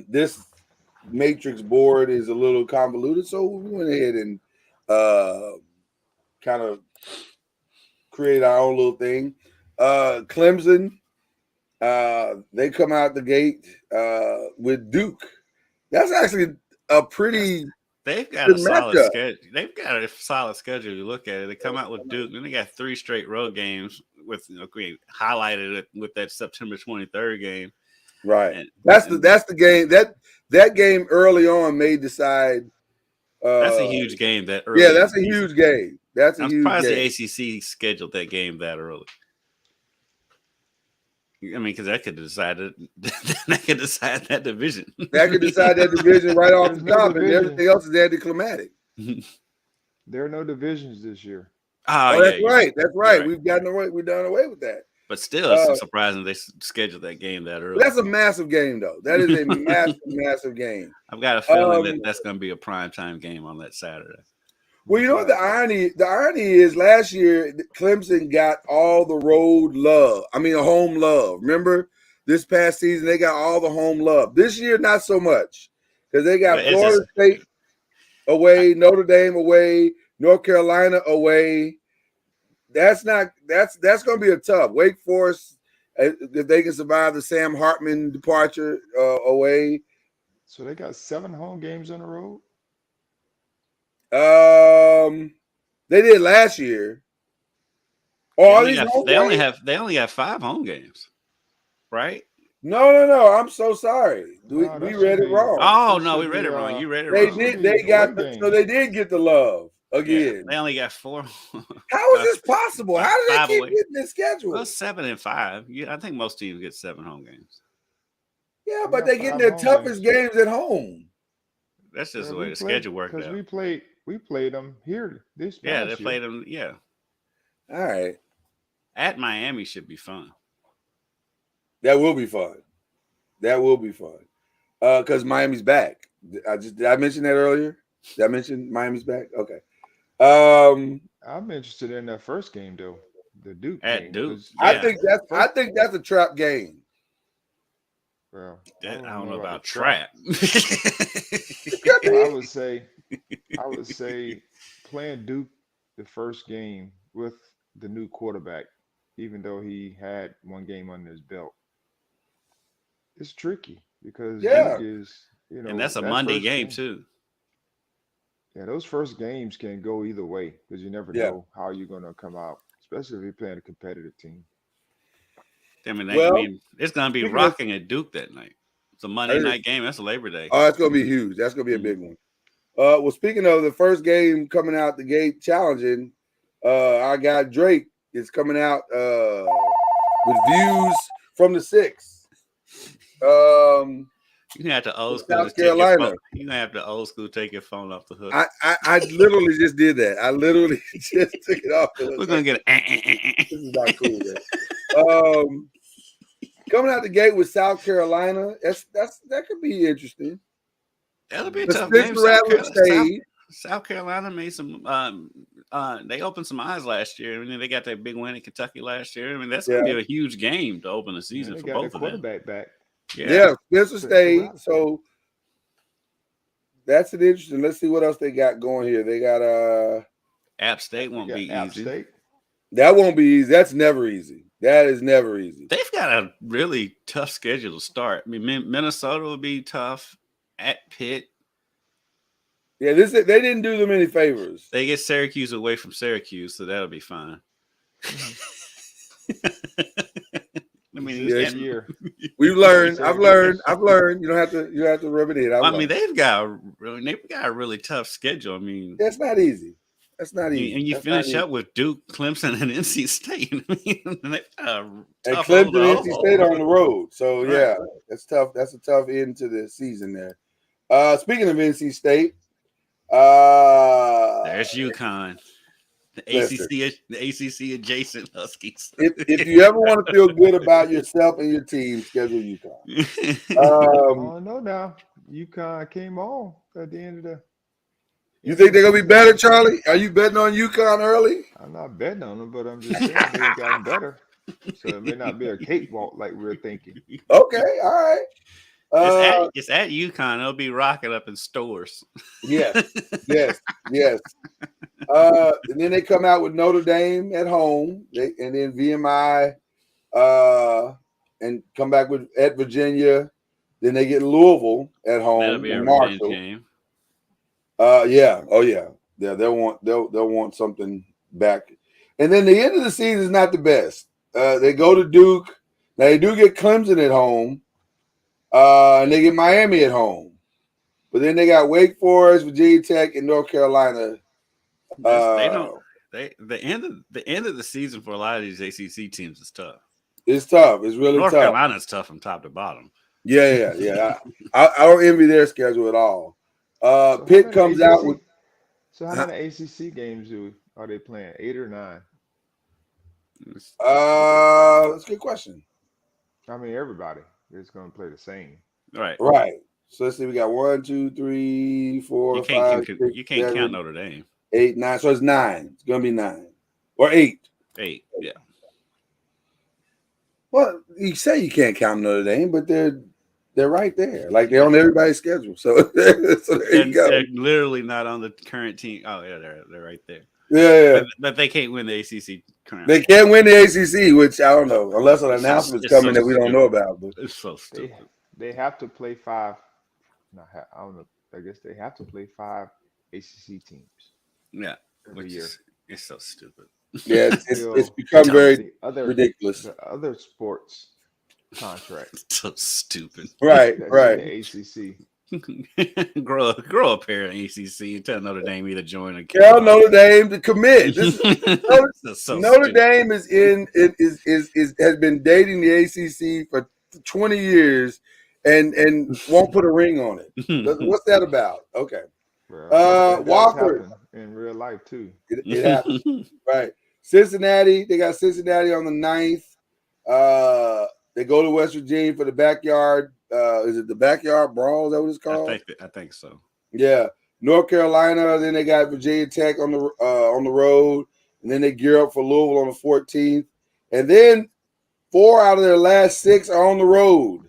this matrix board is a little convoluted, so we went ahead and kind of create our own little thing. Clemson, they come out the gate with Duke. That's actually a pretty. They've got a solid schedule. They've got a solid schedule. You look at it. They come out with Duke, then they got 3 straight road games with highlighted it with that September 23rd game. Right. That's the game that game early on may decide. That's a huge game. That's a huge game. I'm surprised the ACC scheduled that game that early. I mean, because that could decide it. That could decide that division. That could decide that division right off the top, and everything else is anticlimactic. There are no divisions this year. That's right. That's right. We've done away with that. But still, it's surprising they scheduled that game that early. That's a massive game, though. That is a massive game. I've got a feeling that's going to be a primetime game on that Saturday. Well, you know what the irony is, last year Clemson got all the road love. I mean, home love. Remember, this past season they got all the home love. This year, not so much, because they got Florida State away, Notre Dame away, North Carolina away. That's going to be a tough. Wake Forest, if they can survive the Sam Hartman departure away. So they got 7 home games on the road. They did last year. They only have 5 home games, right? No. I'm so sorry. We No, that read should it be. wrong. Oh It no, we should read be. it wrong. You read it They wrong. Should did. be They got. away So they did get the love Yeah, again. they only got 4. How is this possible? How do they 5 keep away. getting this schedule? Well, 7 and 5. Yeah, I think most teams get 7 home games. Yeah, We but got they getting 5 their home toughest games at home. That's just Yeah, the way we the played schedule worked because out. we played them here this Yeah, they last played year. them. Yeah, All right, at Miami should be fun. that will be fun. That will be fun. Because Miami's back. Did I mention that earlier? Did I mention Miami's back? Okay. I'm interested in that first game though, the Duke At game, Duke, because I yeah. think that's a trap game. well, I don't know the about trap. Well, I would say playing Duke the first game with the new quarterback, even though he had one game under his belt, it's tricky because Yeah. Duke is, And that's a that Monday first game too. Yeah, those first games can go either way because you never Yeah. know how you're gonna come out, especially if you're playing a competitive team. I mean, Well, it's going to be speaking of- rocking at Duke that night. It's a Monday It is. night game. That's a Labor Day. Oh, that's gonna be huge. That's gonna be a big one. Well, speaking of the first game coming out the gate challenging, our guy Drake is coming out with views from the 6. You can have to old school. South Carolina. You can have to old school take your phone off the hook. I literally just did that. I literally just took it off the hook. We're gonna get This is not cool, man. Coming out the gate with South Carolina, that could be interesting. That'll be a The tough Six game. Rattlers stayed. South Carolina made some. They opened some eyes last year. I mean, they got that big win in Kentucky last year. I mean, that's gonna be a huge game to open the season They for got both the of them. quarterback back. Yeah, Spencer stayed. Rattler. So that's an interesting. Let's see what else they got going here. They got App State won't be App easy. State. that won't be easy. That's never easy. That is never easy. They've got a really tough schedule to start. I mean, Minnesota will be tough at Pitt. Yeah, they didn't do them any favors. They get Syracuse away from Syracuse, so that'll be fine. I mean, This year. We've learned. I've learned. You don't have to rub it in. I mean, they've got a really tough schedule. I mean, that's not easy. That's not easy. And you That's finish not up with Duke, Clemson, and NC State. I mean, they've got a and tough Clemson road and to NC hoe. State are on the road. So Right. yeah, that's tough. That's a tough end to the season there. Speaking of NC State, There's UConn, listen. the ACC adjacent Huskies. If you ever want to feel good about yourself and your team, schedule UConn. Oh no, now UConn came on at the end of the. You think they're gonna be better, Charlie? Are you betting on UConn early? I'm not betting on them, but I'm just saying they've gotten better. So it may not be a cakewalk like we're thinking. Okay, all right. It's at UConn. They'll be rocking up in stores. Yes. And then they come out with Notre Dame at home, and then VMI, and come back at Virginia. Then they get Louisville at home. That'll be a and revenge Marshall. game. Yeah. Oh yeah. Yeah. They'll want something back. And then the end of the season is not the best. They go to Duke. Now they do get Clemson at home. And they get Miami at home. But then they got Wake Forest, Virginia Tech, and North Carolina. The end of the season for a lot of these ACC teams is tough. It's tough. It's really North tough. Carolina's tough from top to bottom. Yeah. I don't envy their schedule at all. Pitt comes out with. So how many ACC games are they playing? 8 or 9? That's a good question. I mean, everybody is going to play the same. Right. So let's see. We got 1, 2, 3, 4, You 5, 6, can't 7, count Notre Dame. 8, 9. So it's 9. It's gonna be 9 or 8. 8. Yeah. Well, you say you can't count Notre Dame, but they're right there. Like they're on everybody's schedule. So there you go. They're literally not on the current team. Oh yeah, they're right there. Yeah. But they can't win the ACC currently. They can't win the ACC, which I don't know, unless an announcement's coming that we don't know about. But It's so stupid. They have to play 5. I don't know. I guess they have to play 5 ACC teams. Yeah. Every year. It's so stupid. yeah, it's become very ridiculous. The other sports contract. So stupid. Right, That's right. in the ACC. grow up here in ACC and tell Notre Dame either join or Tell Notre Dame to commit. This is Notre stupid. Dame has been dating the ACC for 20 years and won't put a ring on it. What's that about? Okay. Well, that does Walker. happen in real life too. It happens. Right. Cincinnati, they got Cincinnati on the 9th. They go to West Virginia for the backyard. Is it the backyard brawl? Is that what it's called? I think so. Yeah. North Carolina. Then they got Virginia Tech on the road, and then they gear up for Louisville on the 14th. And then 4 out of their last 6 are on the road.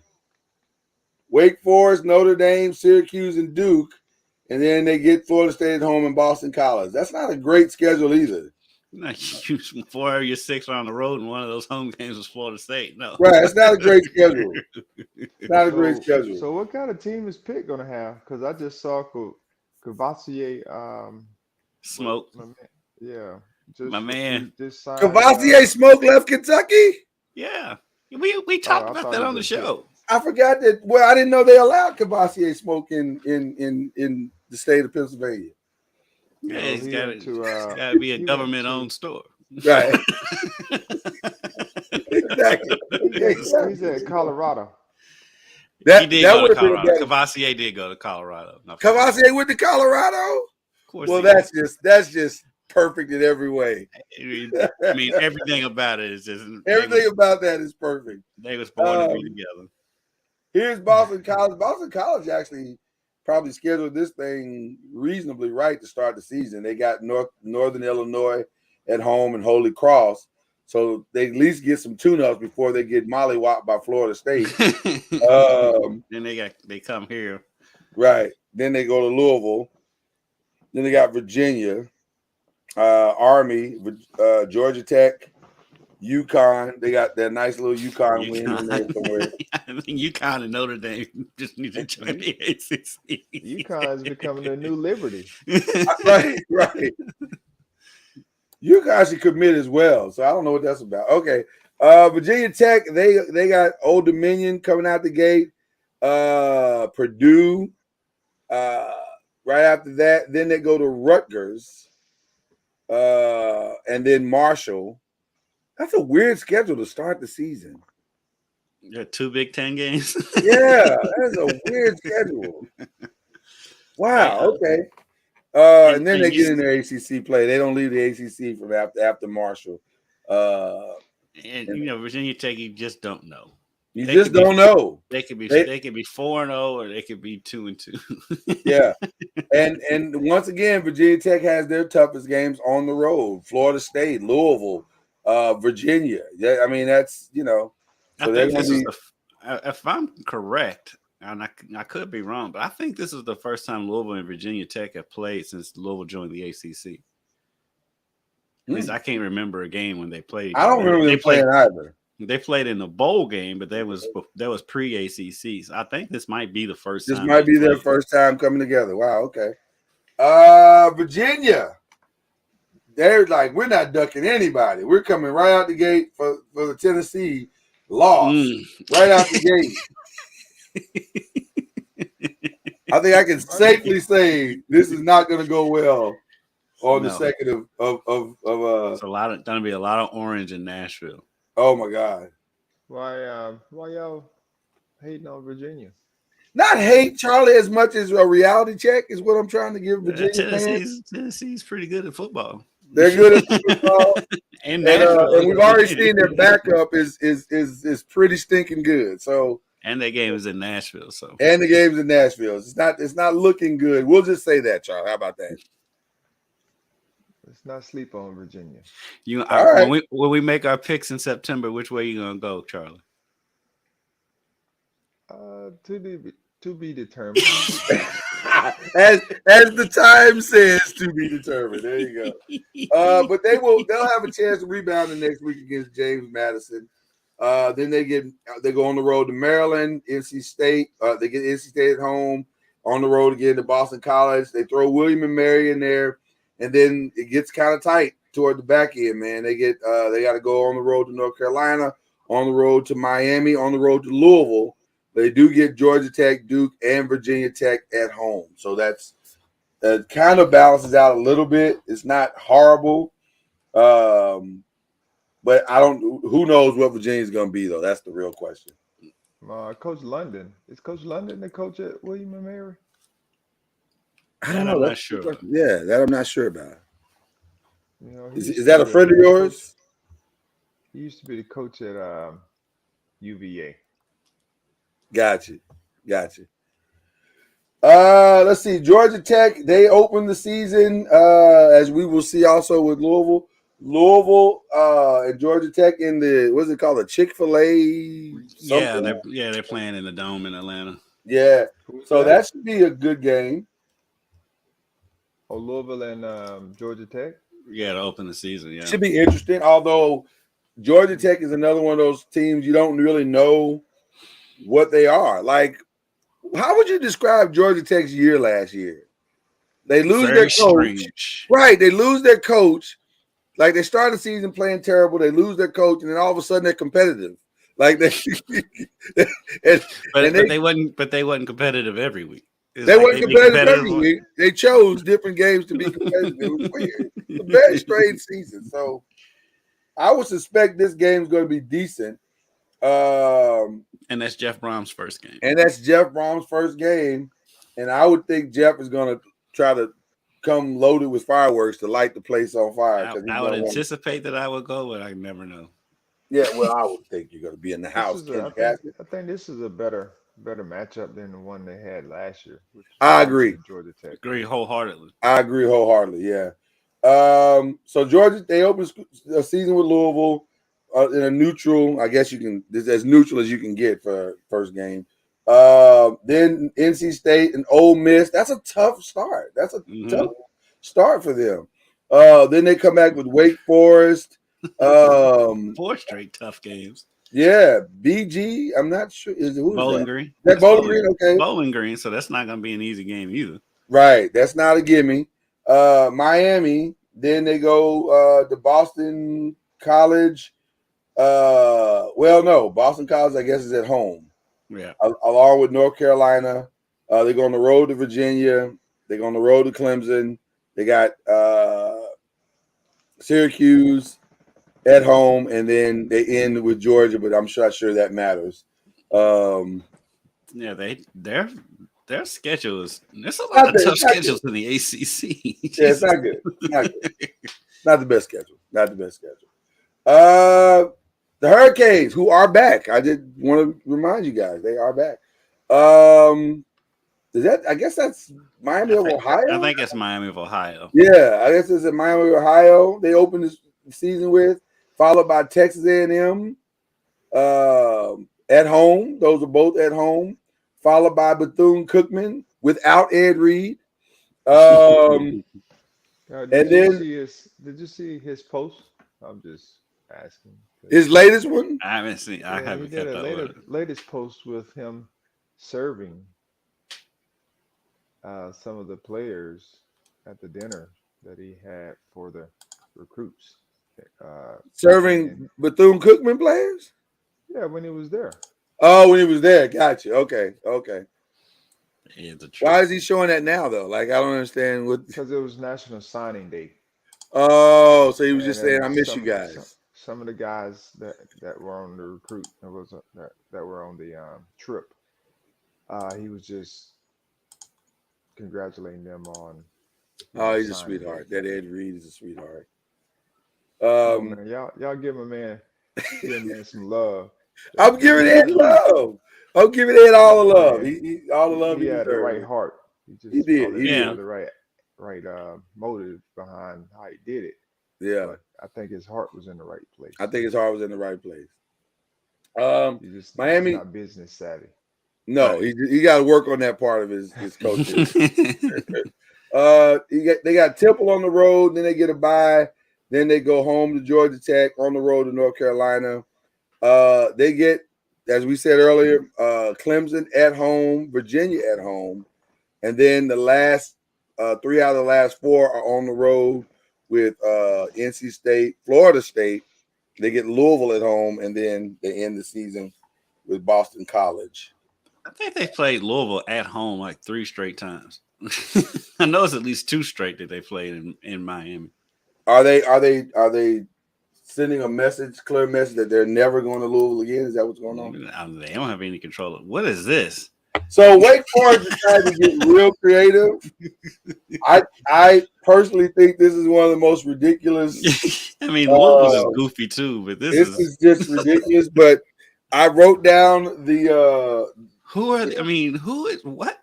Wake Forest, Notre Dame, Syracuse, and Duke. And then they get Florida State at home and Boston College. That's not a great schedule either. No, 4 of your 6 are on the road, and one of those home games was Florida State. No, Right. It's not a great schedule. It's not a great schedule. So what kind of team is Pitt gonna have? Because I just saw Cavassier Smoke. My man. Just signed, Cavassier Smoke left Kentucky? Yeah. We talked about that on the show. I forgot that. Well, I didn't know they allowed Cavassier Smoke in the state of Pennsylvania. Yeah, it's got to be a government-owned store. Right. Exactly. He's at Colorado. He did go to Colorado. Cavassier did go to Colorado. Cavassier went to Colorado? Of course. Well, that's just perfect in every way. I mean, everything about it is just about that is perfect. They was born to be together. Here's Boston College. Boston College actually probably scheduled this thing reasonably right to start the season. They got Northern Illinois at home and Holy Cross, so they at least get some tune-ups before they get mollywopped by Florida State. Then they come here, right? Then they go to Louisville. Then they got Virginia, Army, Georgia Tech, UConn. They got that nice little UConn win in there somewhere. I think UConn and Notre Dame just need to join the ACC. UConn is becoming the new Liberty. Right. UConn should commit as well. So I don't know what that's about. Okay. Virginia Tech, they got Old Dominion coming out the gate. Purdue. Right after that, then they go to Rutgers. And then Marshall. That's a weird schedule to start the season. Yeah, 2 Big Ten games. Yeah, that's a weird schedule. Wow. Okay. And then they get in their ACC play. They don't leave the ACC from after Marshall. And Virginia Tech, you just don't know. You just don't know. They could be 4-0 or they could be 2-2. Yeah. And once again, Virginia Tech has their toughest games on the road. Florida State, Louisville, Virginia. Yeah, I mean that's So they're going to be. If I'm correct, and I could be wrong, but I think this is the first time Louisville and Virginia Tech have played since Louisville joined the ACC. At least I can't remember a game when they played. I don't remember them playing either. They played in the bowl game, but that was pre-ACC. So I think this might be the first time. This might be their first time coming together. Wow, okay. Virginia. They're like, we're not ducking anybody. We're coming right out the gate for the Tennessee loss. Right out the gate. I think I can safely say this is not going to go well on the second of it's gonna be a lot of orange in Nashville. Oh my God. Why y'all hating on Virginia? Not hate, Charlie, as much as a reality check is what I'm trying to give Virginia. Tennessee's pretty good at football. They're good at football. and we've already seen their backup is pretty stinking good. So and their game is in Nashville. And the game's in Nashville. It's not looking good. We'll just say that, Charlie. How about that? Let's not sleep on Virginia. When we make our picks in September, which way you gonna go, Charlie? To be determined. as the time says, to be determined. There you go. But they'll have a chance to rebound the next week against James Madison. Then they go on the road to Maryland, NC State. They get NC State at home, on the road again to Boston College. They throw William and Mary in there, and then it gets kind of tight toward the back end, man. They got to go on the road to North Carolina, on the road to Miami, on the road to Louisville. They do get Georgia Tech, Duke, and Virginia Tech at home. So that's kind of balances out a little bit. It's not horrible. But I don't. Who knows what Virginia's going to be though? That's the real question. Coach London. Is Coach London the coach at William and Mary? I don't That know. I'm not That's sure. yeah, that I'm not sure about. You know, Is that a friend of yours? He used to be the coach at UVA. Gotcha. Let's see. Georgia Tech, they opened the season, as we will see also with Louisville. Louisville and Georgia Tech in the, what's it called? The Chick-fil-A something? They're playing in the Dome in Atlanta. Yeah. Who's So that should be a good game. Oh, Louisville and Georgia Tech? Yeah, to open the season, yeah. Should be interesting, although Georgia Tech is another one of those teams you don't really know what they are. Like, how would you describe Georgia Tech's year last year? They lose Very their coach. strange. Right, they lose their coach. Like, they start the season playing terrible, they lose their coach, and then all of a sudden they're competitive. Like they, but they wasn't competitive every week. They weren't competitive every week. They chose different games to be competitive. It was weird. It's a very strange season. So I would suspect this game is going to be decent. And that's Jeff Brom's first game. And I would think Jeff is going to try to come loaded with fireworks to light the place on fire. I would anticipate that I would go, but I never know. Yeah, well, I would think you're going to be in the house. I think this is a better matchup than the one they had last year. I agree. Georgia Tech. Agree wholeheartedly. Yeah. So Georgia, they opened a season with Louisville in a neutral. I guess you can, this as neutral as you can get for first game. Then NC State and Ole Miss. That's a tough start. That's a tough start for them. Then they come back with Wake Forest. 4 straight tough games. Yeah, BG. I'm not sure. Bowling Green. That's Bowling Green. Okay, Bowling Green. So that's not going to be an easy game either. Right. That's not a gimme. Miami. Then they go to Boston College. Boston College, I guess, is at home. Yeah. Along with North Carolina. They go on the road to Virginia. They go on the road to Clemson. They got Syracuse at home, and then they end with Georgia, but I'm not sure that matters. Yeah, their schedule is, there's a lot of tough schedules in the ACC. Yeah, it's not good. Not the best schedule. The Hurricanes, who are back. I did want to remind you guys, they are back. I guess that's Miami of Ohio? I think it's Miami of Ohio. Yeah, I guess it's in Miami, Ohio. They opened the season with, followed by Texas A&M at home. Those are both at home. Followed by Bethune-Cookman without Ed Reed. Did you see his post? I'm just asking. His latest one? I haven't seen. I haven't kept up with it. Latest post with him serving some of the players at the dinner that he had for the recruits. Serving Bethune-Cookman players? Yeah, when he was there. Oh, when he was there. Gotcha. Okay. Why is he showing that now, though? Like, I don't understand what. Because it was National Signing Day. Oh, so he was just saying, "I miss you guys." Some of the guys that were on the recruit that were on the trip, he was just congratulating them on. Oh, he's a sweetheart. That Ed Reed is a sweetheart. Man, y'all give my man some love. I'm giving Ed love. I'm giving Ed all the love. All the love. He had the right heart. He did. He had the right motive behind how he did it. Yeah, but I think his heart was in the right place. Miami, he's not business savvy. No, he got to work on that part of his coaching. They got Temple on the road, then they get a bye, then they go home to Georgia Tech, on the road to North Carolina. They get, as we said earlier, Clemson at home, Virginia at home, and then the last 3 out of the last 4 are on the road with NC State, Florida State, They get Louisville at home, and then they end the season with Boston College. I think they played Louisville at home like 3 straight times. I know it's at least 2 straight that they played in Miami. Are they sending a message, clear message that they're never going to Louisville again? Is that what's going on? They don't have any control of what is this? So Wake Forest decided to get real creative. I personally think this is one of the most ridiculous. I mean, Louisville is goofy too, but this is just ridiculous. But I wrote down the who is what?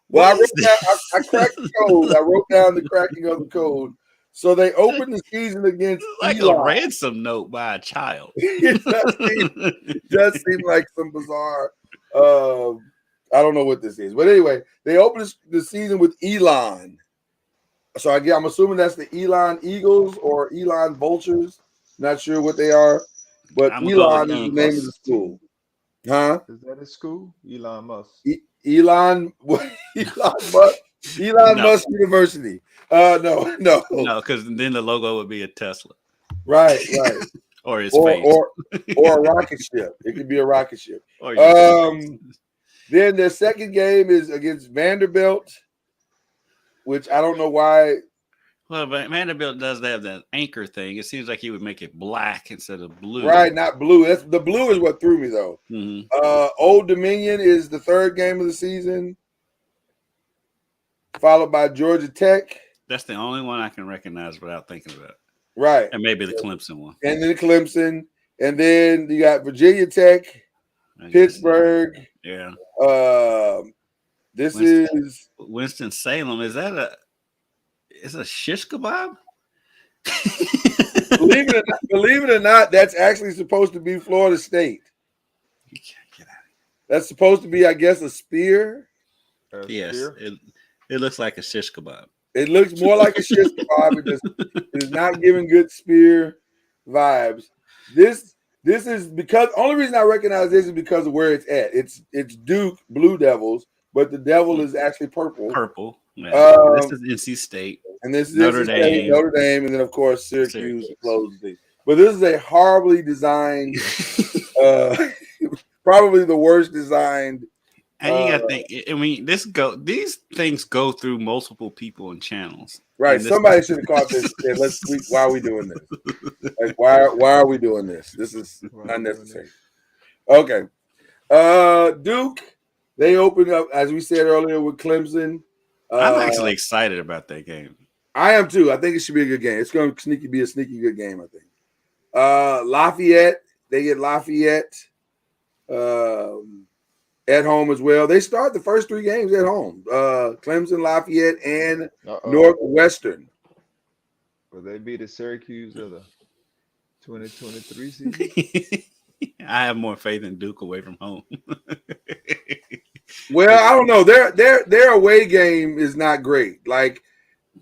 Well, I cracked the code. I wrote down the cracking of the code. So they opened the season against like Elon. A ransom note by a child. It does seem like some bizarre. I don't know what this is, but anyway, they opened the season with Elon. So I'm assuming that's the Elon Eagles or Elon Vultures. Not sure what they are, but Elon is the name of the school. Huh? Is that a school? Elon Musk. Elon Musk University. No, because then the logo would be a Tesla. Right. or his face. Or a rocket ship. It could be a rocket ship. Then their second game is against Vanderbilt, which I don't know why. Well, but Vanderbilt does have that anchor thing. It seems like he would make it black instead of blue. Right, not blue. The blue is what threw me though. Mm-hmm. Old Dominion is the third game of the season, followed by Georgia Tech. That's the only one I can recognize without thinking about it. Right. And maybe the Clemson one. And then Clemson. And then you got Virginia Tech, Pittsburgh. Yeah. This is Winston-Salem. Is that a shish kebab? Believe it or not, that's actually supposed to be Florida State. You can't get out of here. That's supposed to be, I guess, a spear. Yes. It looks like a shish kebab. It looks more like a shish kebab. It is not giving good spear vibes. This is because only reason I recognize this is because of where it's at. It's Duke Blue Devils, but the devil is actually purple. Purple. Yeah. This is NC State. And this is Notre Dame, and then of course Syracuse closes things. But this is a horribly designed, probably the worst designed. And you gotta think. I mean, these things go through multiple people and channels. Right. Somebody should have caught this. Why are we doing this? Like, why are we doing this? This is unnecessary. Okay. Duke. They opened up, as we said earlier, with Clemson. I'm actually excited about that game. I am too. I think it should be a good game. It's going to be a sneaky good game, I think. Lafayette. They get Lafayette. At home as well. They start the first 3 games at home. Clemson, Lafayette, and Northwestern. Will they be the Syracuse of the 2023 season? I have more faith in Duke away from home. Well, I don't know. Their away game is not great. Like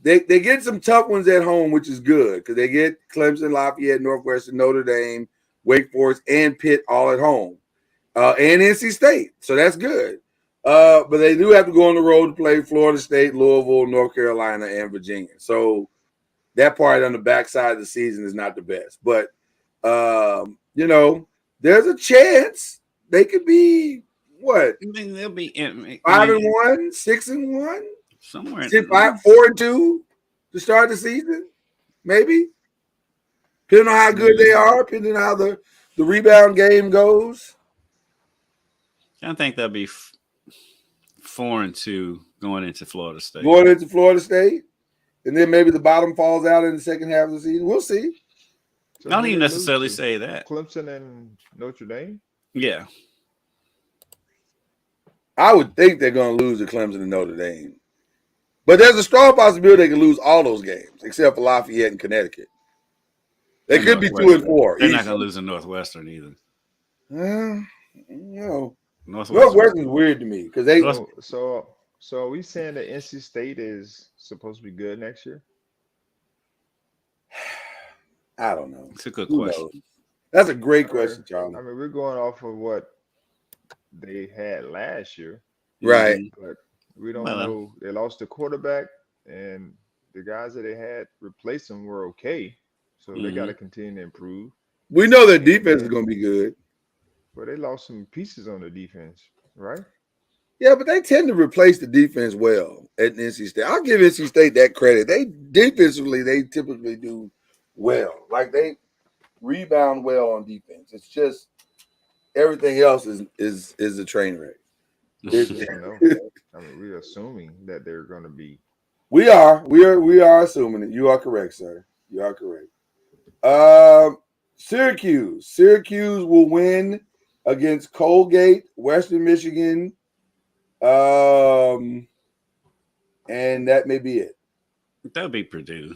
they get some tough ones at home, which is good because they get Clemson, Lafayette, Northwestern, Notre Dame, Wake Forest, and Pitt all at home. And NC State, so that's good. But they do have to go on the road to play Florida State, Louisville, North Carolina, and Virginia. So that part on the backside of the season is not the best. But there's a chance they could be what? I mean, they'll be 5-1, 6-1, somewhere. 4-2 to start the season, maybe. Depending on how good they are, depending on how the rebound game goes. I think they'll be 4-2 going into Florida State. Going into Florida State, and then maybe the bottom falls out in the second half of the season. We'll see. So I don't even necessarily say that. Clemson and Notre Dame? Yeah. I would think they're going to lose to Clemson and Notre Dame. But there's a strong possibility they can lose all those games, except for Lafayette and Connecticut. They could be 2-4. They're not going to lose to Northwestern either. No. Northwestern is weird to me because they. So are we saying that NC State is supposed to be good next year? I don't know. It's a good question. Knows? That's a great question, Charlie. I mean, we're going off of what they had last year, right? But we don't know. They lost the quarterback, and the guys that they had replaced them were okay. So they got to continue to improve. We know their defense is going to be good. But they lost some pieces on the defense, right? Yeah, but they tend to replace the defense well at NC State. I'll give NC State that credit. They defensively, they typically do well. Like they rebound well on defense. It's just everything else is a train wreck. I mean, we're assuming that they're going to be. We are assuming it. You are correct, sir. You are correct. Syracuse will win against Colgate, Western Michigan, and that may be it. That'll be Purdue.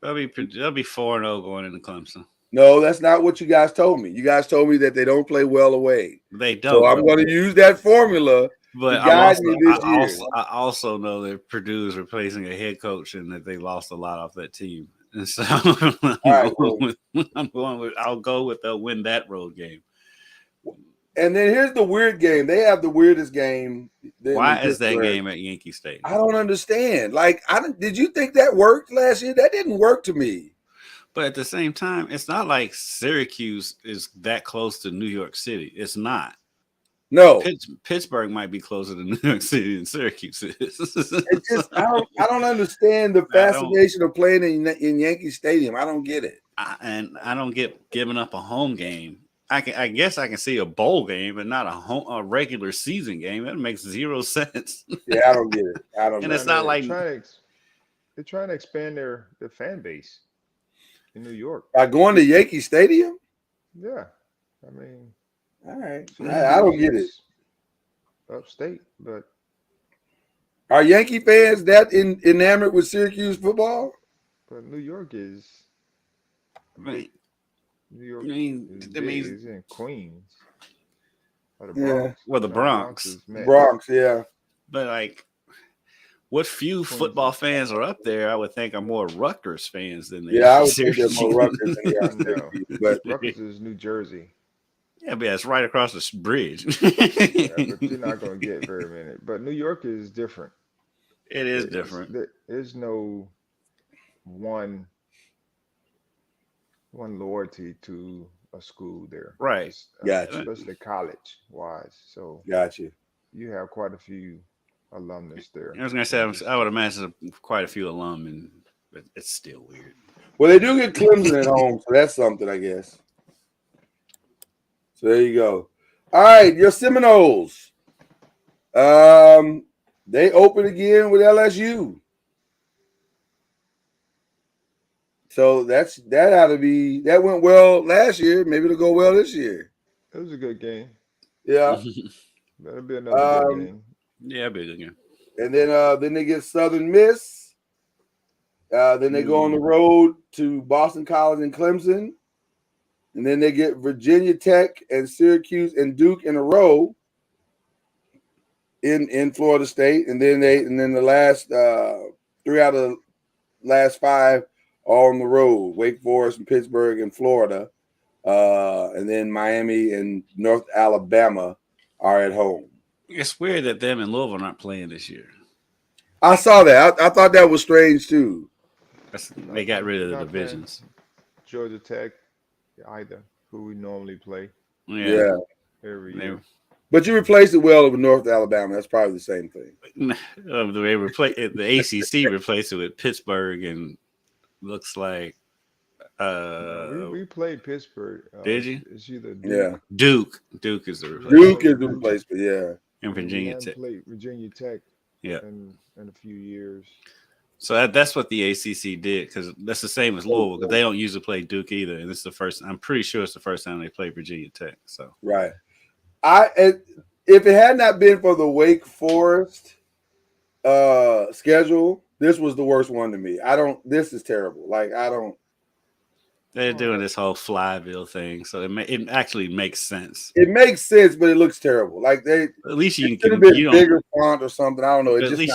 That'll be 4-0 going into Clemson. No, that's not what you guys told me. You guys told me that they don't play well away. They don't. So I'm going to use that formula. But I also know that Purdue is replacing a head coach and that they lost a lot off that team. And so I'll go with they'll win that road game. And then here's the weird game. They have the weirdest game. Why is that game at Yankee Stadium? I don't understand. Like, did you think that worked last year? That didn't work to me. But at the same time, it's not like Syracuse is that close to New York City. It's not. No. Pittsburgh might be closer to New York City than Syracuse is. It's just I don't understand the fascination of playing in Yankee Stadium. I don't get it. I don't get giving up a home game. I guess I can see a bowl game, but not a regular season game. That makes zero sense. Yeah, I don't get it. I don't. And it's not like they're trying to expand their fan base in New York by going to Yankee Stadium. Yeah, I mean, all right. I don't get it. Upstate, but are Yankee fans that enamored with Syracuse football? But New York is. New York is in Queens. Or the Bronx. Well, the Bronx. Bronx, yeah. But like, what few football fans are up there? I would think are more Rutgers fans than they. Yeah, I would think they're more Rutgers than Syracuse. But Rutgers is New Jersey. Yeah, but it's right across the bridge. Yeah, but you're not going to get very many. But New York is different. It is different. There's no one loyalty to a school there. Right. Gotcha. Especially college wise. So gotcha. You have quite a few alumnus there. I was going to say, I would imagine quite a few alum, but it's still weird. Well, they do get Clemson at home, so that's something, I guess. So there you go. All right, your Seminoles. They open again with LSU. So that went well last year. Maybe it'll go well this year. It was a good game. Yeah. That'll be another good game. Yeah, it'll be a good game. And then they get Southern Miss. Then they go on the road to Boston College and Clemson. And then they get Virginia Tech and Syracuse and Duke in a row in Florida State. And then the last 3 out of the last 5 are on the road. Wake Forest and Pittsburgh and Florida. And then Miami and North Alabama are at home. It's weird that them and Louisville aren't playing this year. I saw that. I thought that was strange too. They got rid of the divisions. Georgia Tech, either who we normally play. Yeah. Every year. But you replaced it well with North Alabama. That's probably the same thing. The ACC replaced it with Pittsburgh, and looks like we played Pittsburgh. Did you? It's either Duke. Duke is the replacement. Duke is the replacement. Yeah. And Virginia Tech. Played Virginia Tech. Yeah. In a few years. So that's what the ACC did, because that's the same as Louisville, because they don't usually play Duke either. And this is the first. I'm pretty sure it's the first time they played Virginia Tech. So right. If it had not been for the Wake Forest schedule, this was the worst one to me. This is terrible. Like they're doing this whole Flyville thing, so it actually makes sense. It makes sense, but it looks terrible. Like at least you can be bigger font or something. I don't know. At least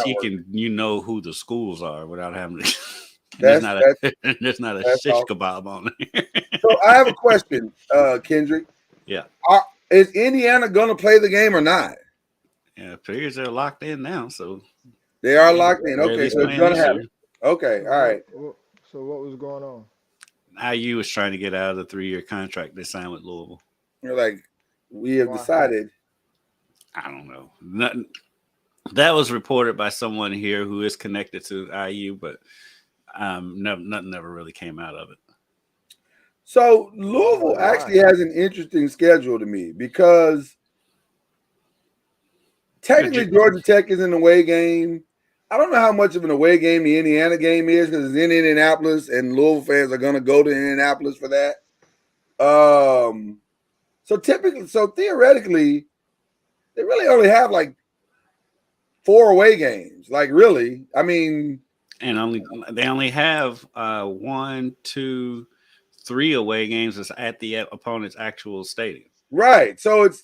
you know who the schools are without having to. There's not a shish kebab on there. So I have a question, Kendrick. Yeah. Is Indiana going to play the game or not? Yeah, it figures they're locked in now, so they are locked in. Okay, so it's going to happen. Okay, all right. So what was going on? IU was trying to get out of the 3-year contract they signed with Louisville. They're like, we have Why? decided. I don't know. That was reported by someone here who is connected to IU, but nothing ever really came out of it. So Louisville actually has an interesting schedule to me because technically Georgia Tech is an away game. I don't know how much of an away game the Indiana game is because it's in Indianapolis and Louisville fans are going to go to Indianapolis for that. So theoretically, they really only have like 4 away games. Like really, I mean, and they only have 1, 2, 3 away games that's at the opponent's actual stadium. Right. So it's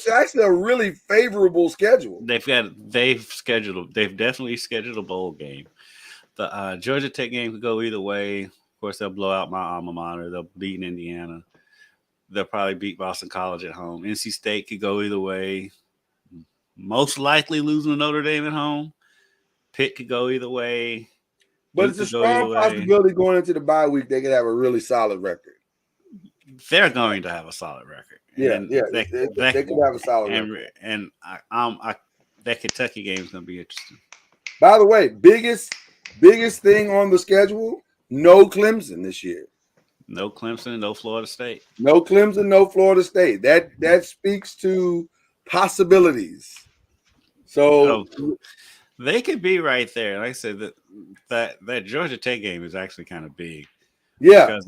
actually a really favorable schedule. They've definitely scheduled a bowl game. The Georgia Tech game could go either way. Of course, they'll blow out my alma mater. They'll beat Indiana. They'll probably beat Boston College at home. NC State could go either way. Most likely losing to Notre Dame at home. Pitt could go either way. But it's a strong possibility going into the bye week they could have a really solid record. They're going to have a solid record. Yeah, they could have a solid record. And that Kentucky game is going to be interesting. By the way, biggest thing on the schedule, no Clemson this year. No Clemson, no Florida State. No Clemson, no Florida State. That speaks to possibilities. So they could be right there. Like I said, that Georgia Tech game is actually kind of big. Yeah,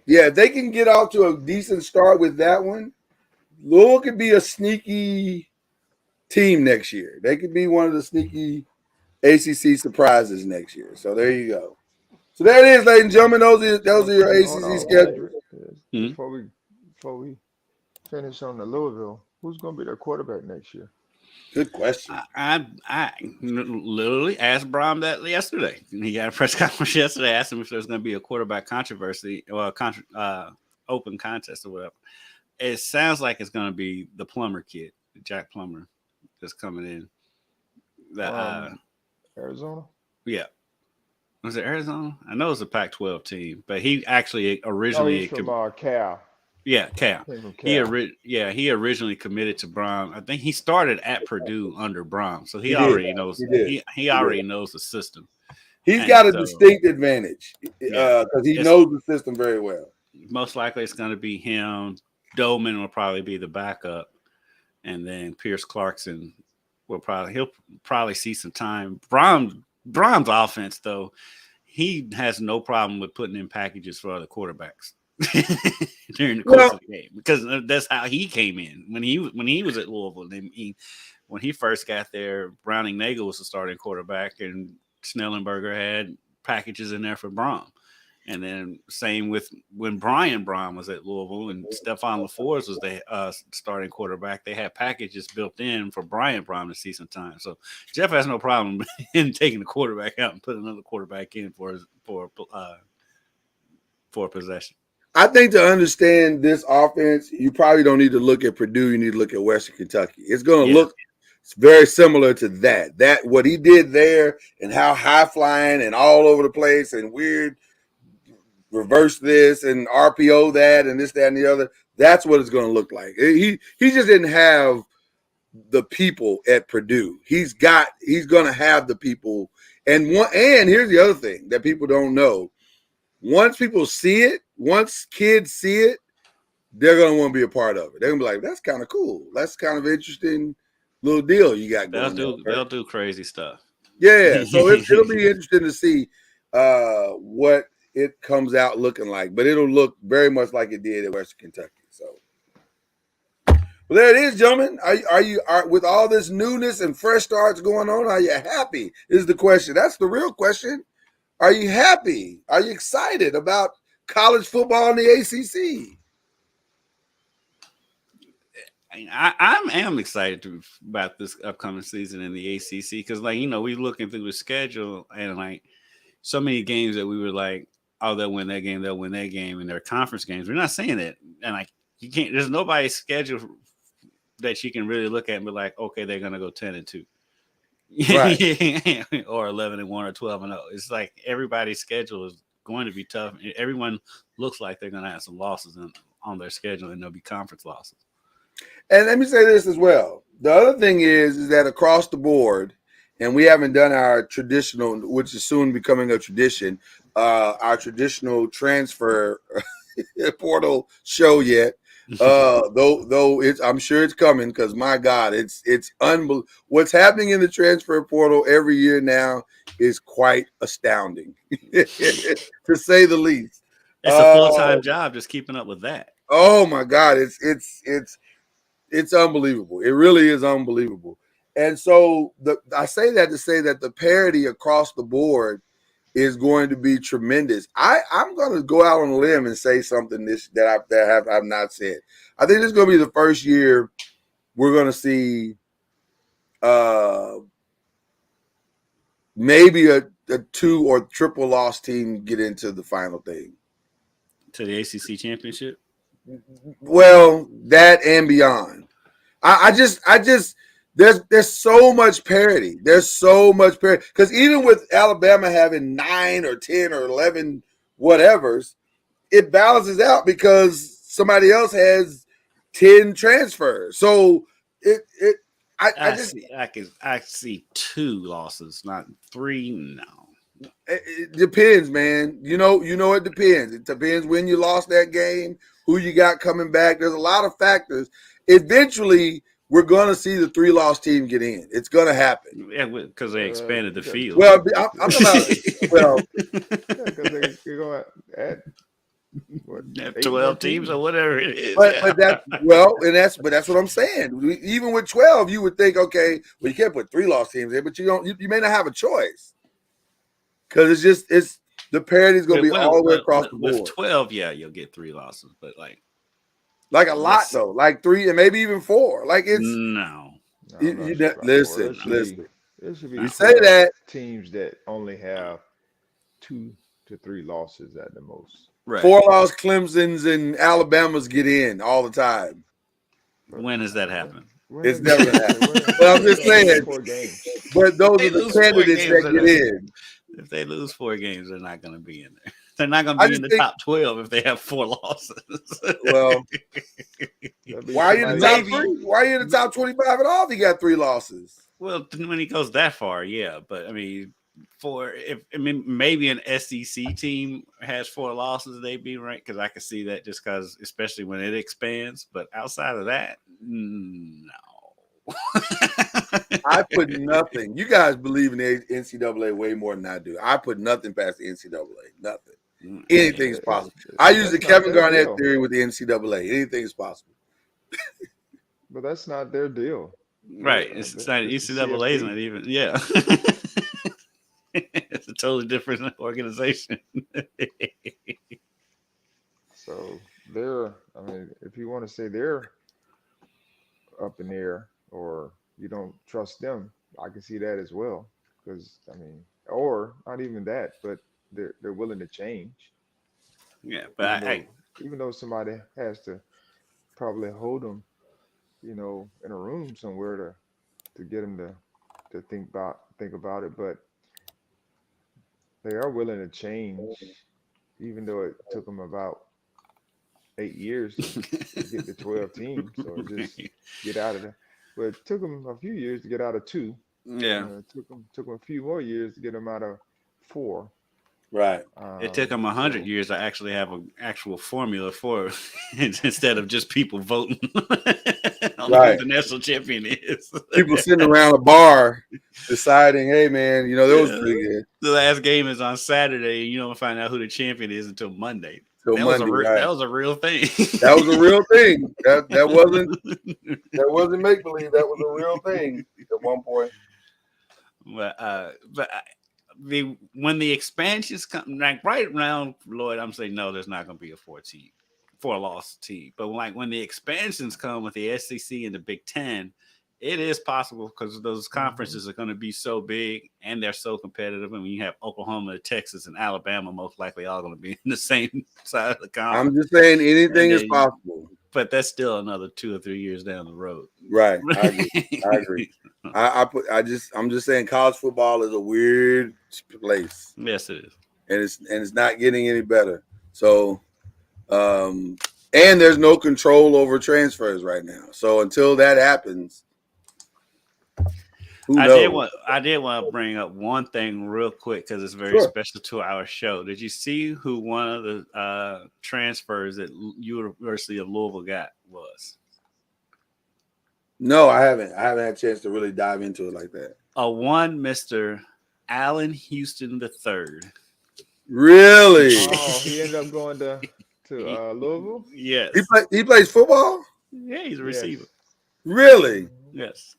if they can get off to a decent start with that one, Louisville could be a sneaky team next year. They could be one of the sneaky ACC surprises next year. So there you go. So there it is, ladies and gentlemen. Those are your ACC schedules. Before we finish on the Louisville, who's going to be their quarterback next year? Good question. I literally asked Brom that yesterday. He got a press conference yesterday. I asked him if there's going to be a quarterback controversy or open contest or whatever. It sounds like it's going to be the Plummer kid, Jack Plummer, that's coming in. Arizona? Yeah. Was it Arizona? I know it's a Pac-12 team, but he actually originally he's from Cal. Yeah, Cal. He originally committed to Brom. I think he started at Purdue under Brom, so he already knows. He already knows the system. He's got a distinct advantage because he knows the system very well. Most likely, it's going to be him. Dolman will probably be the backup, and then Pierce Clarkson he'll probably see some time. Brom's offense, though, he has no problem with putting in packages for other quarterbacks during the course of the game because that's how he came in when he was at Louisville. When he first got there, Browning-Nagel was the starting quarterback, and Snellenberger had packages in there for Brom. And then same with when Brian Brom was at Louisville and Stephon LaForce was the starting quarterback. They had packages built in for Brian Brom to see some time. So Jeff has no problem in taking the quarterback out and putting another quarterback in for possession. I think to understand this offense, you probably don't need to look at Purdue. You need to look at Western Kentucky. It's going to look very similar to that. That what he did there and how high flying and all over the place and weird. Reverse this and RPO that and this, that, and the other. That's what it's going to look like. He just didn't have the people at Purdue. He's going to have the people. And here's the other thing that people don't know. Once people see it, once kids see it, they're going to want to be a part of it. They're going to be like, that's kind of cool. That's kind of interesting little deal you got going on. They'll do crazy stuff. Yeah. So it'll be interesting to see what it comes out looking like, but it'll look very much like it did at Western Kentucky. So, well, there it is, gentlemen. Are you with all this newness and fresh starts going on? Are you happy? Is the question. That's the real question. Are you happy? Are you excited about college football in the ACC? I am excited about this upcoming season in the ACC because, we're looking through the schedule and so many games that we were like, oh, they'll win that game, and their conference games. We're not saying that. And you can't, there's nobody's schedule that you can really look at and be like, okay, they're going to go 10-2. Right. or 11-1 or 12-0. It's like everybody's schedule is going to be tough. Everyone looks like they're going to have some losses on their schedule, and there'll be conference losses. And let me say this as well. The other thing is that across the board, and we haven't done our traditional, which is soon becoming a tradition, our traditional transfer portal show yet. Though I'm sure it's coming because my God, it's unbelievable. What's happening in the transfer portal every year now is quite astounding, to say the least. It's a full-time job just keeping up with that. Oh my God, it's unbelievable. It really is unbelievable. And so I say that to say that the parity across the board is going to be tremendous. I'm going to go out on a limb and say something that I've not said. I think this is going to be the first year we're going to see maybe a 2 or triple loss team get into the final thing. To the ACC championship? Well, that and beyond. I just there's so much parity. There's so much parity because even with Alabama having 9 or 10 or 11 whatevers, it balances out because somebody else has 10 transfers. So I see 2 losses, not 3. No. It depends, man. You know, it depends. It depends when you lost that game, who you got coming back. There's a lot of factors. Eventually, we're going to see the 3-loss team get in. It's going to happen. Yeah, because they expanded the field. Well, I'm about because they're going to add 12 teams or whatever it is. But that's what I'm saying. Even with 12, you would think, okay, well, you can't put 3-loss teams in, but you may not have a choice. Because it's the parity is going to be all the way across the board. With 12, yeah, you'll get 3 losses, but like a lot though, like 3 and maybe even 4. Like it's listen. You say that teams that only have 2 to 3 losses at the most. Right. 4-loss Clemson's and Alabama's get in all the time. When has that happened? It's never happened. But I'm just saying. But those are the candidates that get in. If they lose 4 games, they're not going to be in there. They're not going to be in the top 12 if they have 4 losses. Well, why are you in the top 3? Why are you in the top 25 at all if you got 3 losses? Well, when he goes that far, yeah. But I mean, maybe an SEC team has 4 losses, they'd be ranked because I can see that just because, especially when it expands. But outside of that, no. I put nothing. You guys believe in the NCAA way more than I do. I put nothing past the NCAA. Nothing. Anything is possible. I use the Kevin Garnett theory with the NCAA. Anything is possible. But that's not their deal. Right. It's not NCAA is not even. Yeah. It's a totally different organization. So if you want to say they're up in the air or you don't trust them, I can see that as well. Because or not even that, but they're willing to change. Yeah, but even though somebody has to probably hold them, in a room somewhere to get them to think about it, but they are willing to change, even though it took them about 8 years to get to 12 teams. So just get out of there. But it took them a few years to get out of 2. Yeah. It took them a few more years to get them out of 4. Right. It took them 100 years to actually have an actual formula for it instead of just people voting on who the national champion is. People sitting around a bar deciding, hey, man, that was pretty good. The last game is on Saturday, and you don't find out who the champion is until Monday. That was a real thing. That was a real thing. That wasn't make believe. That was a real thing at one point. But when the expansions come, like right around Lloyd, I'm saying no, there's not going to be a 4-loss team. But when the expansions come with the SEC and the Big Ten, it is possible because those conferences are going to be so big and they're so competitive. And when you have Oklahoma, Texas, and Alabama, most likely all going to be in the same side of the conference. I'm just saying anything is possible. But that's still another 2 or 3 years down the road. Right. I agree. I'm just saying college football is a weird place. Yes, it is. And it's not getting any better. So and there's no control over transfers right now. So until that happens, who knows? I did want to bring up one thing real quick because it's very special to our show. Did you see who one of the transfers that University of Louisville got was? No, I haven't. I haven't had a chance to really dive into it like that. One Mr. Allen Houston III. Really? Oh, he ended up going to Louisville? Yes. He plays football? Yeah, he's a receiver. Really? Yes.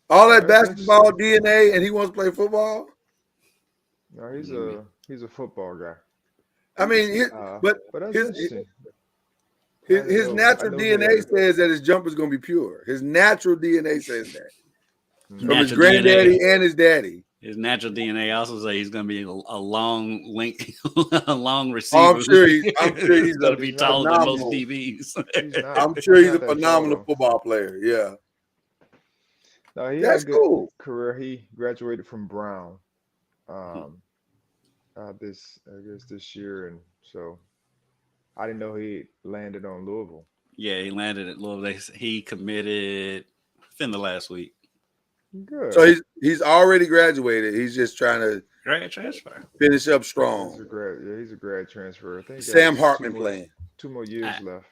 All that basketball DNA, and he wants to play football? No, he's a football guy. I mean, but that's his interesting. His natural DNA says that his jump is going to be pure. His natural DNA says that. From his granddaddy and his daddy. His natural DNA also says he's going to be a long link, a long receiver. I'm sure he's going to be taller than most DBs. I'm sure he's a phenomenal football player. Yeah. No, he had a good career. He graduated from Brown this year, and so I didn't know he landed on Louisville. Yeah, he landed at Louisville. He committed within the last week. Good. So he's already graduated. He's just trying to grad transfer, finish up strong. He's a grad transfer. I think Sam Hartman playing. 2 more years left.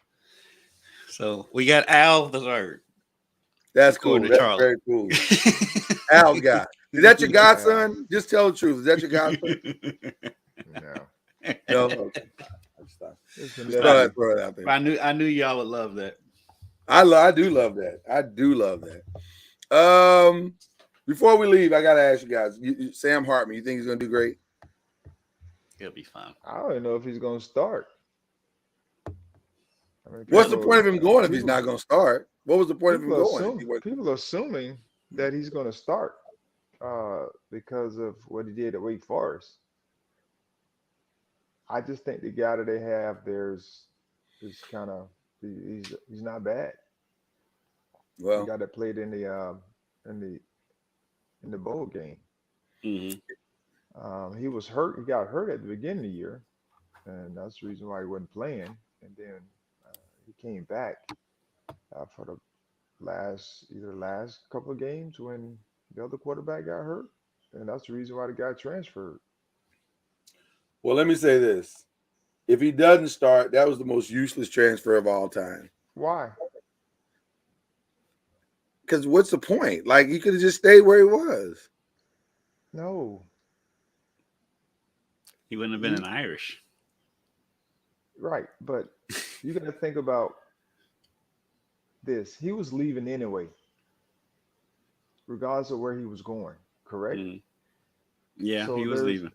So we got Al the third. That's cool. That's very cool. Al guy. Is that your godson? Just tell the truth. Is that your godson? No. Okay. I knew y'all would love that. I do love that. I do love that. Before we leave, I gotta ask you guys. Sam Hartman, you think he's gonna do great? He'll be fine. I don't even know if he's gonna start. I mean, what's the point of him going if he's not gonna start? What was the point of him going? People are assuming that he's gonna start because of what he did at Wake Forest. I just think the guy that they have there's kind of he's not bad. Well, the guy that played in the bowl game. Mm-hmm. He was hurt. He got hurt at the beginning of the year, and that's the reason why he wasn't playing. And then he came back for the last couple of games when the other quarterback got hurt, and that's the reason why the guy transferred. Well, let me say this. If he doesn't start, that was the most useless transfer of all time. Why? Because what's the point? Like, he could have just stayed where he was. No. He wouldn't have been an Irish. Right, but you got to think about this. He was leaving anyway, regardless of where he was going, correct? Mm. Yeah, so he was leaving.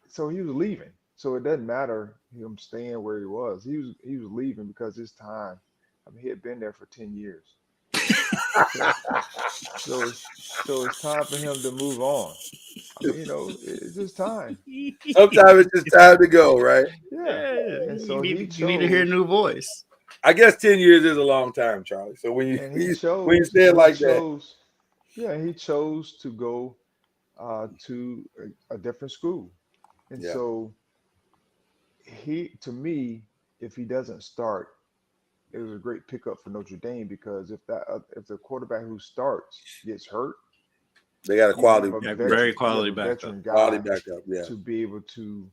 So he was leaving. So it doesn't matter him staying where he was. He was leaving because his time. I mean, he had been there for 10 years. so it's time for him to move on. I mean, it's just time. Sometimes it's just time to go, right? Yeah. And so you need to hear a new voice. I guess 10 years is a long time, Charlie. So when you say it like that. Yeah, he chose to go to a different school. And so to me, if he doesn't start, it was a great pickup for Notre Dame because if the quarterback who starts gets hurt, they got a very quality backup. To be able to,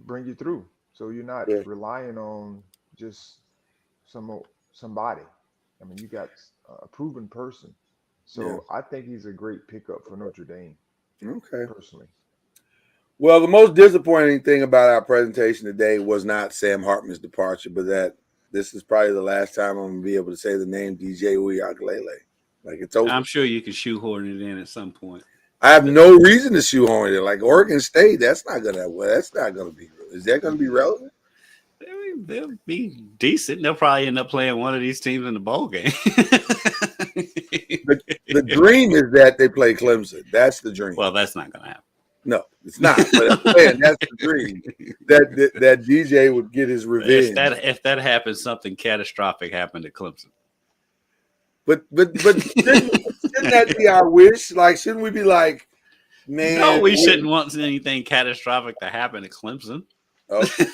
bring you through. So you're not relying on just somebody. I mean, you got a proven person. So I think he's a great pickup for Notre Dame. Okay. Personally. Well, the most disappointing thing about our presentation today was not Sam Hartman's departure, but that this is probably the last time I'm going to be able to say the name DJ Uiagalelei. Like, it's over. I'm sure you can shoehorn it in at some point. I have no reason to shoehorn it. Like Oregon State, that's not going to be. Is that going to be relevant? They'll be decent. They'll probably end up playing one of these teams in the bowl game. The dream is that they play Clemson. That's the dream. Well, that's not going to happen. No, it's not. But I'm saying that's the dream. That DJ would get his revenge. If that happens, something catastrophic happened at Clemson. But shouldn't that be our wish? Like, shouldn't we be like, man? No, we shouldn't want anything catastrophic to happen at Clemson. Okay.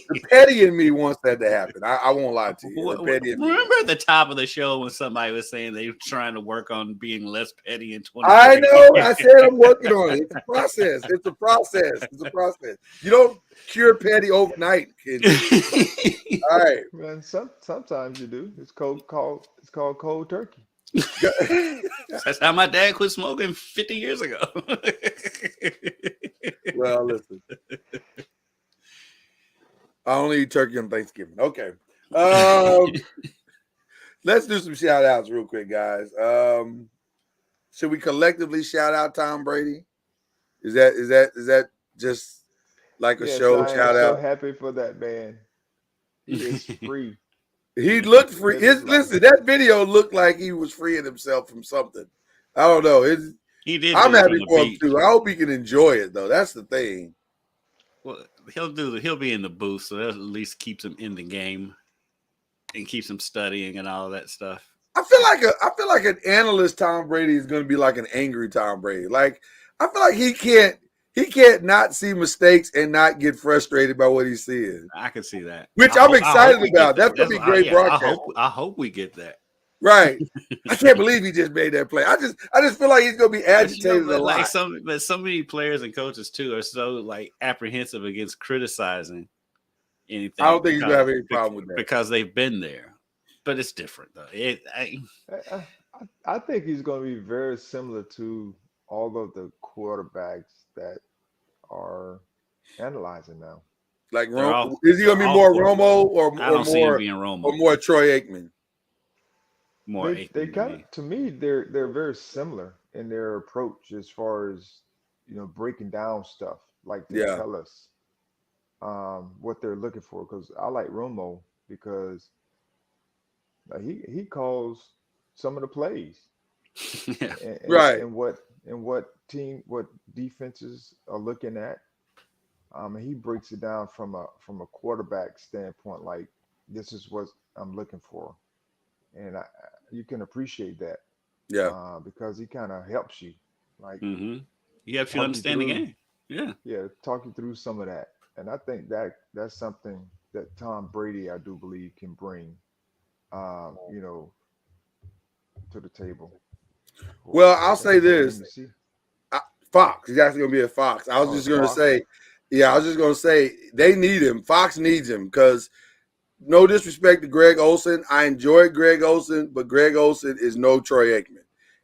The petty in me wants that to happen. I won't lie to you. The petty in me. Remember at the top of the show when somebody was saying they were trying to work on being less petty in 2020? I know. I said I'm working on it. It's a process. It's a process. It's a process. You don't cure petty overnight, kid. All right. Man, sometimes you do. It's called cold turkey. That's how my dad quit smoking 50 years ago. Well, listen. I only eat turkey on Thanksgiving. Okay. Let's do some shout outs real quick, guys. Should we collectively shout out Tom Brady? Is that just like a show shout out? I'm so happy for that man. He is free. He looked free. Listen, that video looked like he was freeing himself from something. I don't know. He did. I'm happy for him too. I hope he can enjoy it though. That's the thing. Well, he'll be in the booth, so that at least keeps him in the game and keeps him studying and all of that stuff. I feel like an analyst Tom Brady is going to be like an angry Tom Brady. Like I feel like he can't not see mistakes and not get frustrated by what he's seeing. I can see that, which I'm excited about. That's going to be great broadcast. I hope we get that. Right. I can't believe he just made that play. I just feel like he's gonna be agitated a lot. Like so many players and coaches too are so like apprehensive against criticizing anything. I don't think he's gonna have any problem with that because they've been there. But it's different though. I think he's gonna be very similar to all of the quarterbacks that are analyzing now. Like is he gonna be more Romo or see him being Romo or more Troy Aikman? They kind of, to me, they're very similar in their approach as far as breaking down stuff. Like they tell us what they're looking for. Because I like Romo because he calls some of the plays, right? And what defenses are looking at. And he breaks it down from a quarterback standpoint. Like this is what I'm looking for. And you can appreciate that, because he kind of helps you, like he helps you understand the game, talk you through some of that, and I think that's something that Tom Brady, I do believe, can bring, to the table. Well, I'll say this: Fox. He's actually going to be at Fox. I was just going to say, they need him. Fox needs him because. No disrespect to Greg Olsen. I enjoyed Greg Olsen, but Greg Olsen is no Troy Aikman.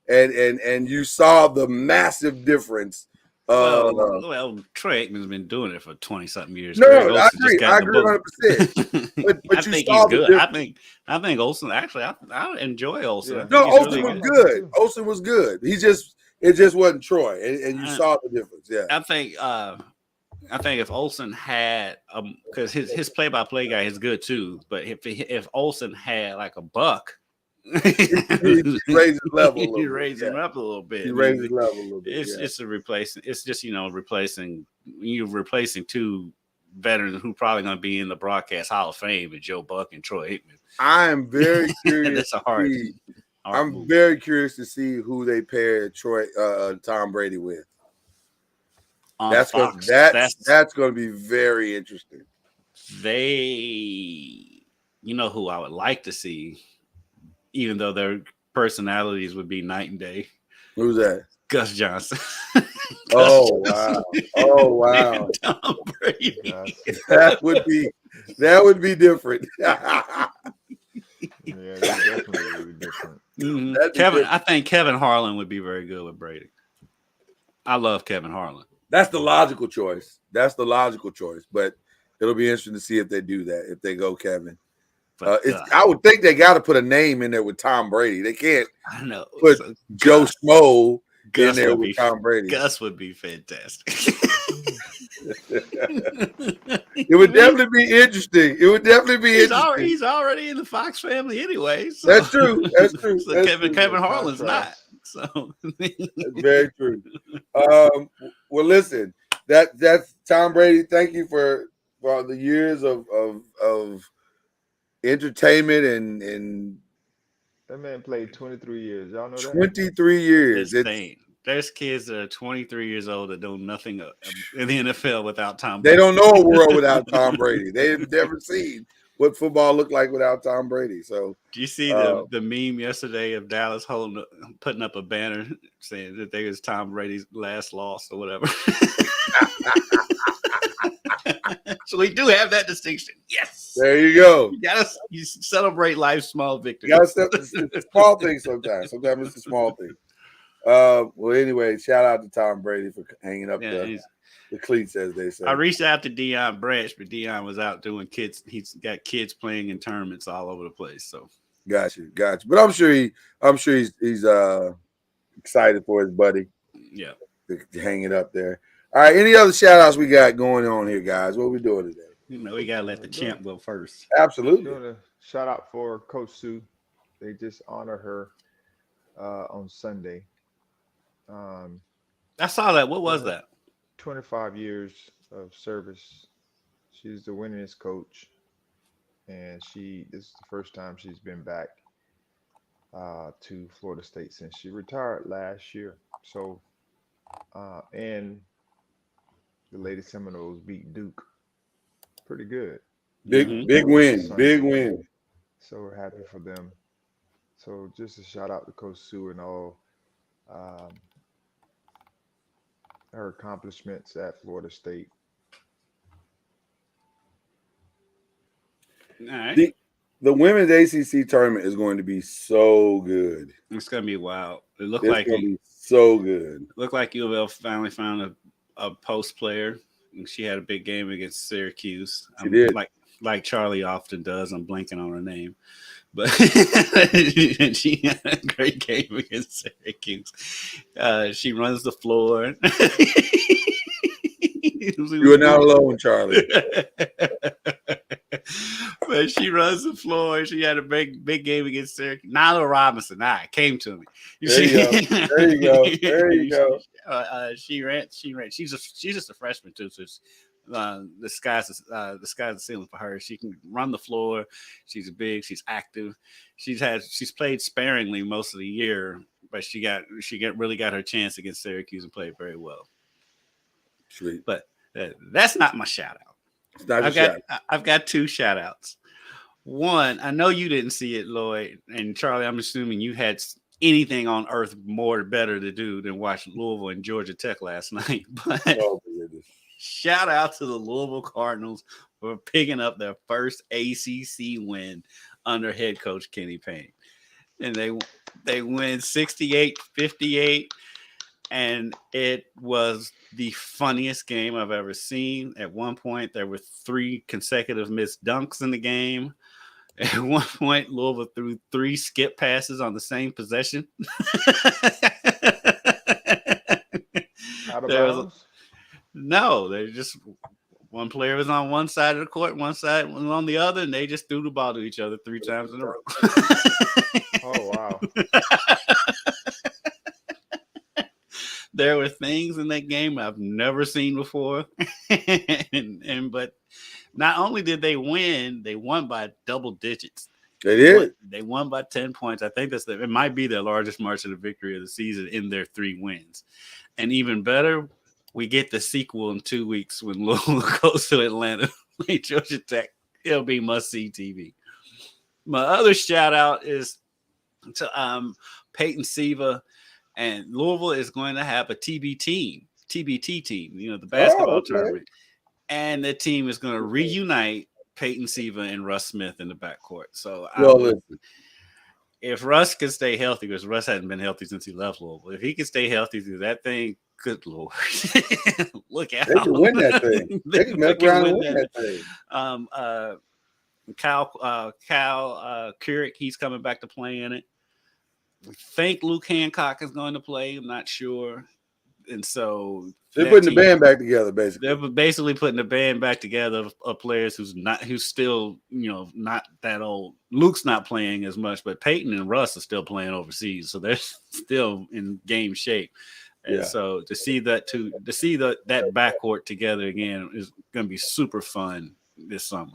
And you saw the massive difference. Well, Troy Aikman's been doing it for 20-something years. No, I agree. I agree 100%. But I think he's good. I think Olsen, actually, I enjoy Olsen. Yeah. No, Olsen was good. Olsen was good. It just wasn't Troy. And you saw the difference. Yeah. I think if Olsen had, because his play-by-play guy is good too, but if Olsen had like a buck, he raised his level. He raised him up a little bit. He raised his level a little bit. It's a replacing. It's just replacing two veterans who probably going to be in the broadcast Hall of Fame, with Joe Buck and Troy Aikman. I am very curious. That's a hard. I'm very curious to see who they pair Tom Brady with. That's going to be very interesting. Who I would like to see, even though their personalities would be night and day. Who's that? Gus Johnson. Oh wow! Tom Brady. That would be different. Yeah, it definitely would be different. I think Kevin Harlan would be very good with Brady. I love Kevin Harlan. That's the logical choice. But it'll be interesting to see if they do that, if they go Kevin. I would think they got to put a name in there with Tom Brady. They can't put Joe Schmo in there with Tom Brady. Gus would be fantastic. It would definitely be interesting. He's already in the Fox family anyway. So. That's true. So Kevin Harlan's not. So that's very true. Well, listen, that's Tom Brady. Thank you for the years of entertainment and That man played 23 years. Y'all know that? 23 years. Insane. There's kids that are 23 years old that know nothing in the NFL without Tom They Brady. don't know a world without Tom Brady. They've never seen what football looked like without Tom Brady. So, Do you see the meme yesterday of Dallas putting up a banner saying that they was Tom Brady's last loss or whatever? So we do have that distinction. Yes. there you go. You celebrate life's small victories. It's the small things sometimes. Sometimes it's the small things. Well, anyway, shout out to Tom Brady for hanging up the cleats, as they say. I reached out to Deion Branch, but Deion was out doing kids. He's got kids playing in tournaments all over the place. So got you. But I'm sure he's excited for his buddy. Yeah, to hang it up there. All right. Any other shout outs we got going on here, guys? What are we doing today? We gotta let the champ go first. Absolutely. Doing a shout out for Coach Sue. They just honor her on Sunday. I saw that. What was that? 25 years of service. She's the winningest coach, and this is the first time she's been back to Florida State since she retired last year. So, and the Lady Seminoles beat Duke pretty good. Big win. So we're happy for them. So just a shout out to Coach Sue and all her accomplishments at Florida State. All right. The women's ACC tournament is going to be so good. It's gonna be wild. It It's going to be so good. Looked like U of L finally found a post player. She had a big game against Syracuse. She did. Like Charlie often does. I'm blanking on her name. But she had a great game against Syracuse. She runs the floor. You are not alone, Charlie. But she runs the floor. She had a big game against Syracuse. Nyla Robinson. It came to me. There you go. She ran. She's just a freshman too. So the sky's the ceiling for her. She can run the floor. She's big. She's active. She's played sparingly most of the year, but she really got her chance against Syracuse and played very well. Sweet. But that's not my shout out. It's not a shout out. I've got two shout outs. One, I know you didn't see it, Lloyd, and Charlie. I'm assuming you had anything on earth better to do than watch Louisville and Georgia Tech last night. But shout out to the Louisville Cardinals for picking up their first ACC win under head coach Kenny Payne. And they win 68-58. And it was the funniest game I've ever seen. At one point, there were 3 consecutive missed dunks in the game. At one point, Louisville threw 3 skip passes on the same possession. Out of bounds? No, they just one player was on one side of the court, one side was on the other, and they just threw the ball to each other 3 times in a row. Oh, wow. There were things in that game I've never seen before. But not only did they win, they won by double digits. They did. They won by 10 points. I think it might be their largest margin of victory of the season in their 3 wins. And even better, we get the sequel in 2 weeks when Louisville goes to Atlanta, play Georgia Tech. It'll be must-see TV. My other shout-out is to Peyton Siva. And Louisville is going to have a TBT team, the basketball tournament. And the team is going to reunite Peyton Siva and Russ Smith in the backcourt. So if Russ can stay healthy, because Russ hasn't been healthy since he left Louisville, if he can stay healthy through that thing, good Lord. Look out. They can win that thing. They can mess around and win that thing. Kyle Keurig, he's coming back to play in it. We think Luke Hancock is going to play. I'm not sure. And so they're putting the band back together, basically. They're basically putting the band back together of players who's still, not that old. Luke's not playing as much, but Peyton and Russ are still playing overseas. So they're still in game shape. And so to see that backcourt together again is going to be super fun this summer.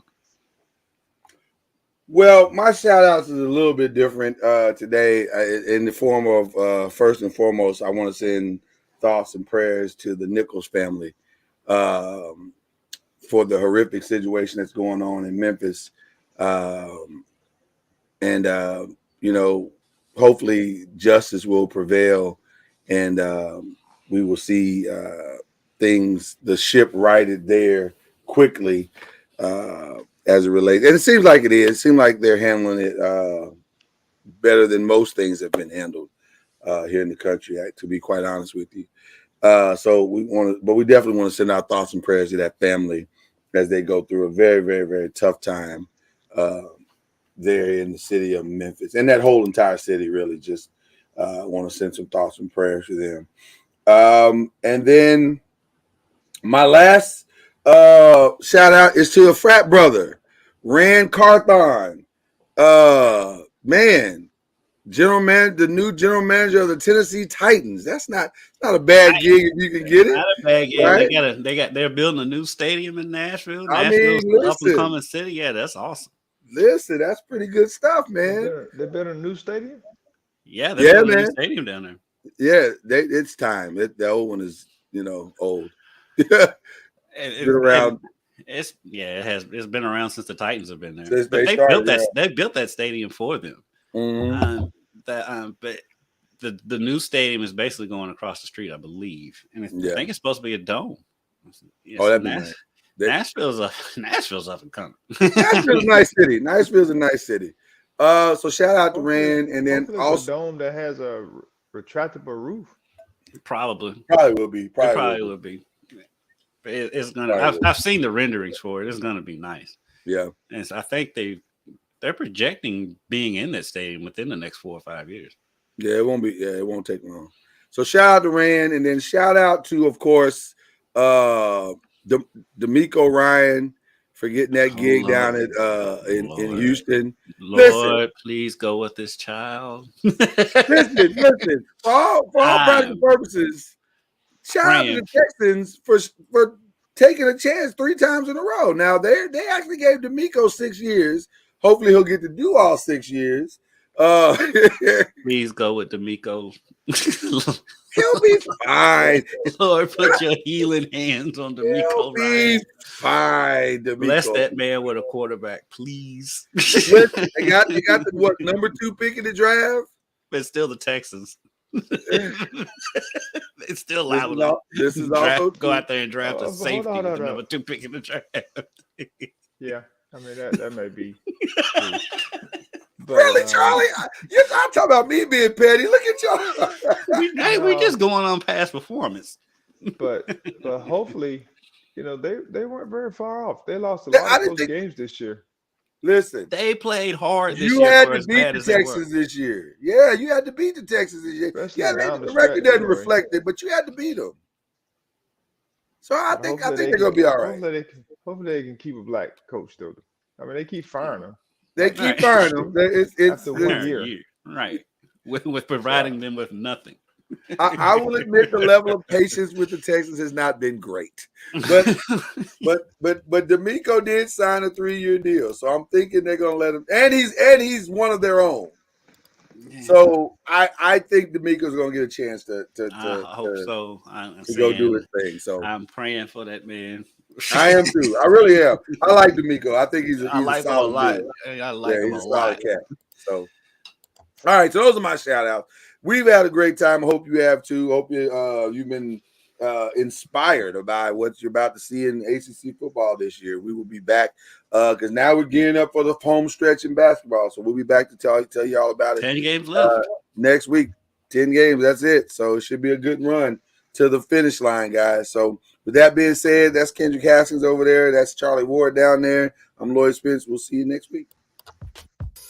Well, my shout outs is a little bit different today in the form of first and foremost, I want to send thoughts and prayers to the Nichols family for the horrific situation that's going on in Memphis. Hopefully justice will prevail and we will see the ship righted there quickly as it relates. And it seems like it is. It seems like they're handling it better than most things have been handled here in the country, to be quite honest with you. So we definitely want to send our thoughts and prayers to that family as they go through a very, very, very tough time there in the city of Memphis, and that whole entire city. Really, just want to send some thoughts and prayers to them. And then my last shout out is to a frat brother, Rand Carthon. The new general manager of the Tennessee Titans. That's not a bad gig if you can get it. Not a bad gig. Right? They're building a new stadium in Nashville. I Nashville's mean, an up and coming city. Yeah, that's awesome. Listen, that's pretty good stuff, man. They built a new stadium? Yeah, they're building man. a new stadium down there. Yeah, it's time. The old one is, old. It's been around. It's been around since the Titans have been there. But they built that stadium for them. Mm-hmm. But the new stadium is basically going across the street, I believe, and I think it's supposed to be a dome. That'd be nice. Nashville's up and coming. Nashville's a nice city. Nashville's a nice city. So shout out to Rand, and then also a dome that has a retractable roof. Probably will be. Probably will be. But it's gonna. I've seen the renderings for it. It's gonna be nice. Yeah, and so I think they're projecting being in that stadium within the next 4 or 5 years. Yeah, it won't be. Yeah, it won't take long. So shout out to Rand, and then shout out to, of course, D'Amico Ryan for getting that gig down at in Houston. Lord, please go with this child. listen. For all practical purposes, shout out to the Texans for taking a chance 3 times in a row. Now they actually gave D'Amico 6 years. Hopefully he'll get to do all 6 years. Please go with D'Amico. He'll be fine. Lord, put your healing hands on D'Amico. He'll be fine, D'Amico. Bless that man with a quarterback, please. Listen, they got the number 2 pick in the draft? But still the Texans. It's still loud. This is also go out there and draft a safety with the number 2 pick in the draft. Yeah, I mean that may be. But, really, Charlie? You're not talking about me being petty. Look at y'all. We just going on past performance. But hopefully, they weren't very far off. They lost a lot of close games this year. Listen, they played hard this year. You had to beat the Texans this year. Yeah, you had to beat the Texans this year. The record doesn't reflect it, but you had to beat them. So I think they're gonna be all right. Hopefully they can keep a black coach though. I mean, they keep firing them. They keep firing them. It's after 1 year, right? With providing them with nothing. I will admit the level of patience with the Texans has not been great, but D'Amico did sign a 3-year deal, so I'm thinking they're gonna let him. And he's one of their own. Yeah. So I think D'Amico's gonna get a chance to I hope so. To go do his thing. So I'm praying for that man. I am too. I really am. I like D'Amico. I think he's a solid him a lot. I like him a lot. Cat. So, all right. So those are my shout outs. We've had a great time. I hope you have too. Hope you've been inspired by what you're about to see in ACC football this year. We will be back because now we're gearing up for the home stretch in basketball. So we'll be back to tell you all about it. 10 games left next week. 10 games. That's it. So it should be a good run to the finish line, guys. So with that being said, that's Kendrick Haskins over there. That's Charlie Ward down there. I'm Lloyd Spence. We'll see you next week.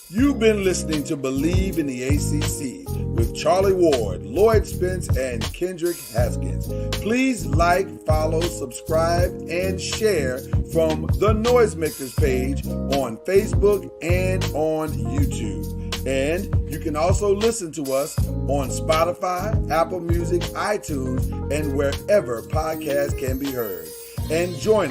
You've been listening to Believe in the ACC with Charlie Ward, Lloyd Spence, and Kendrick Haskins. Please like, follow, subscribe, and share from the Noisemakers page on Facebook and on YouTube. And you can also listen to us on Spotify, Apple Music, iTunes, and wherever podcasts can be heard. And join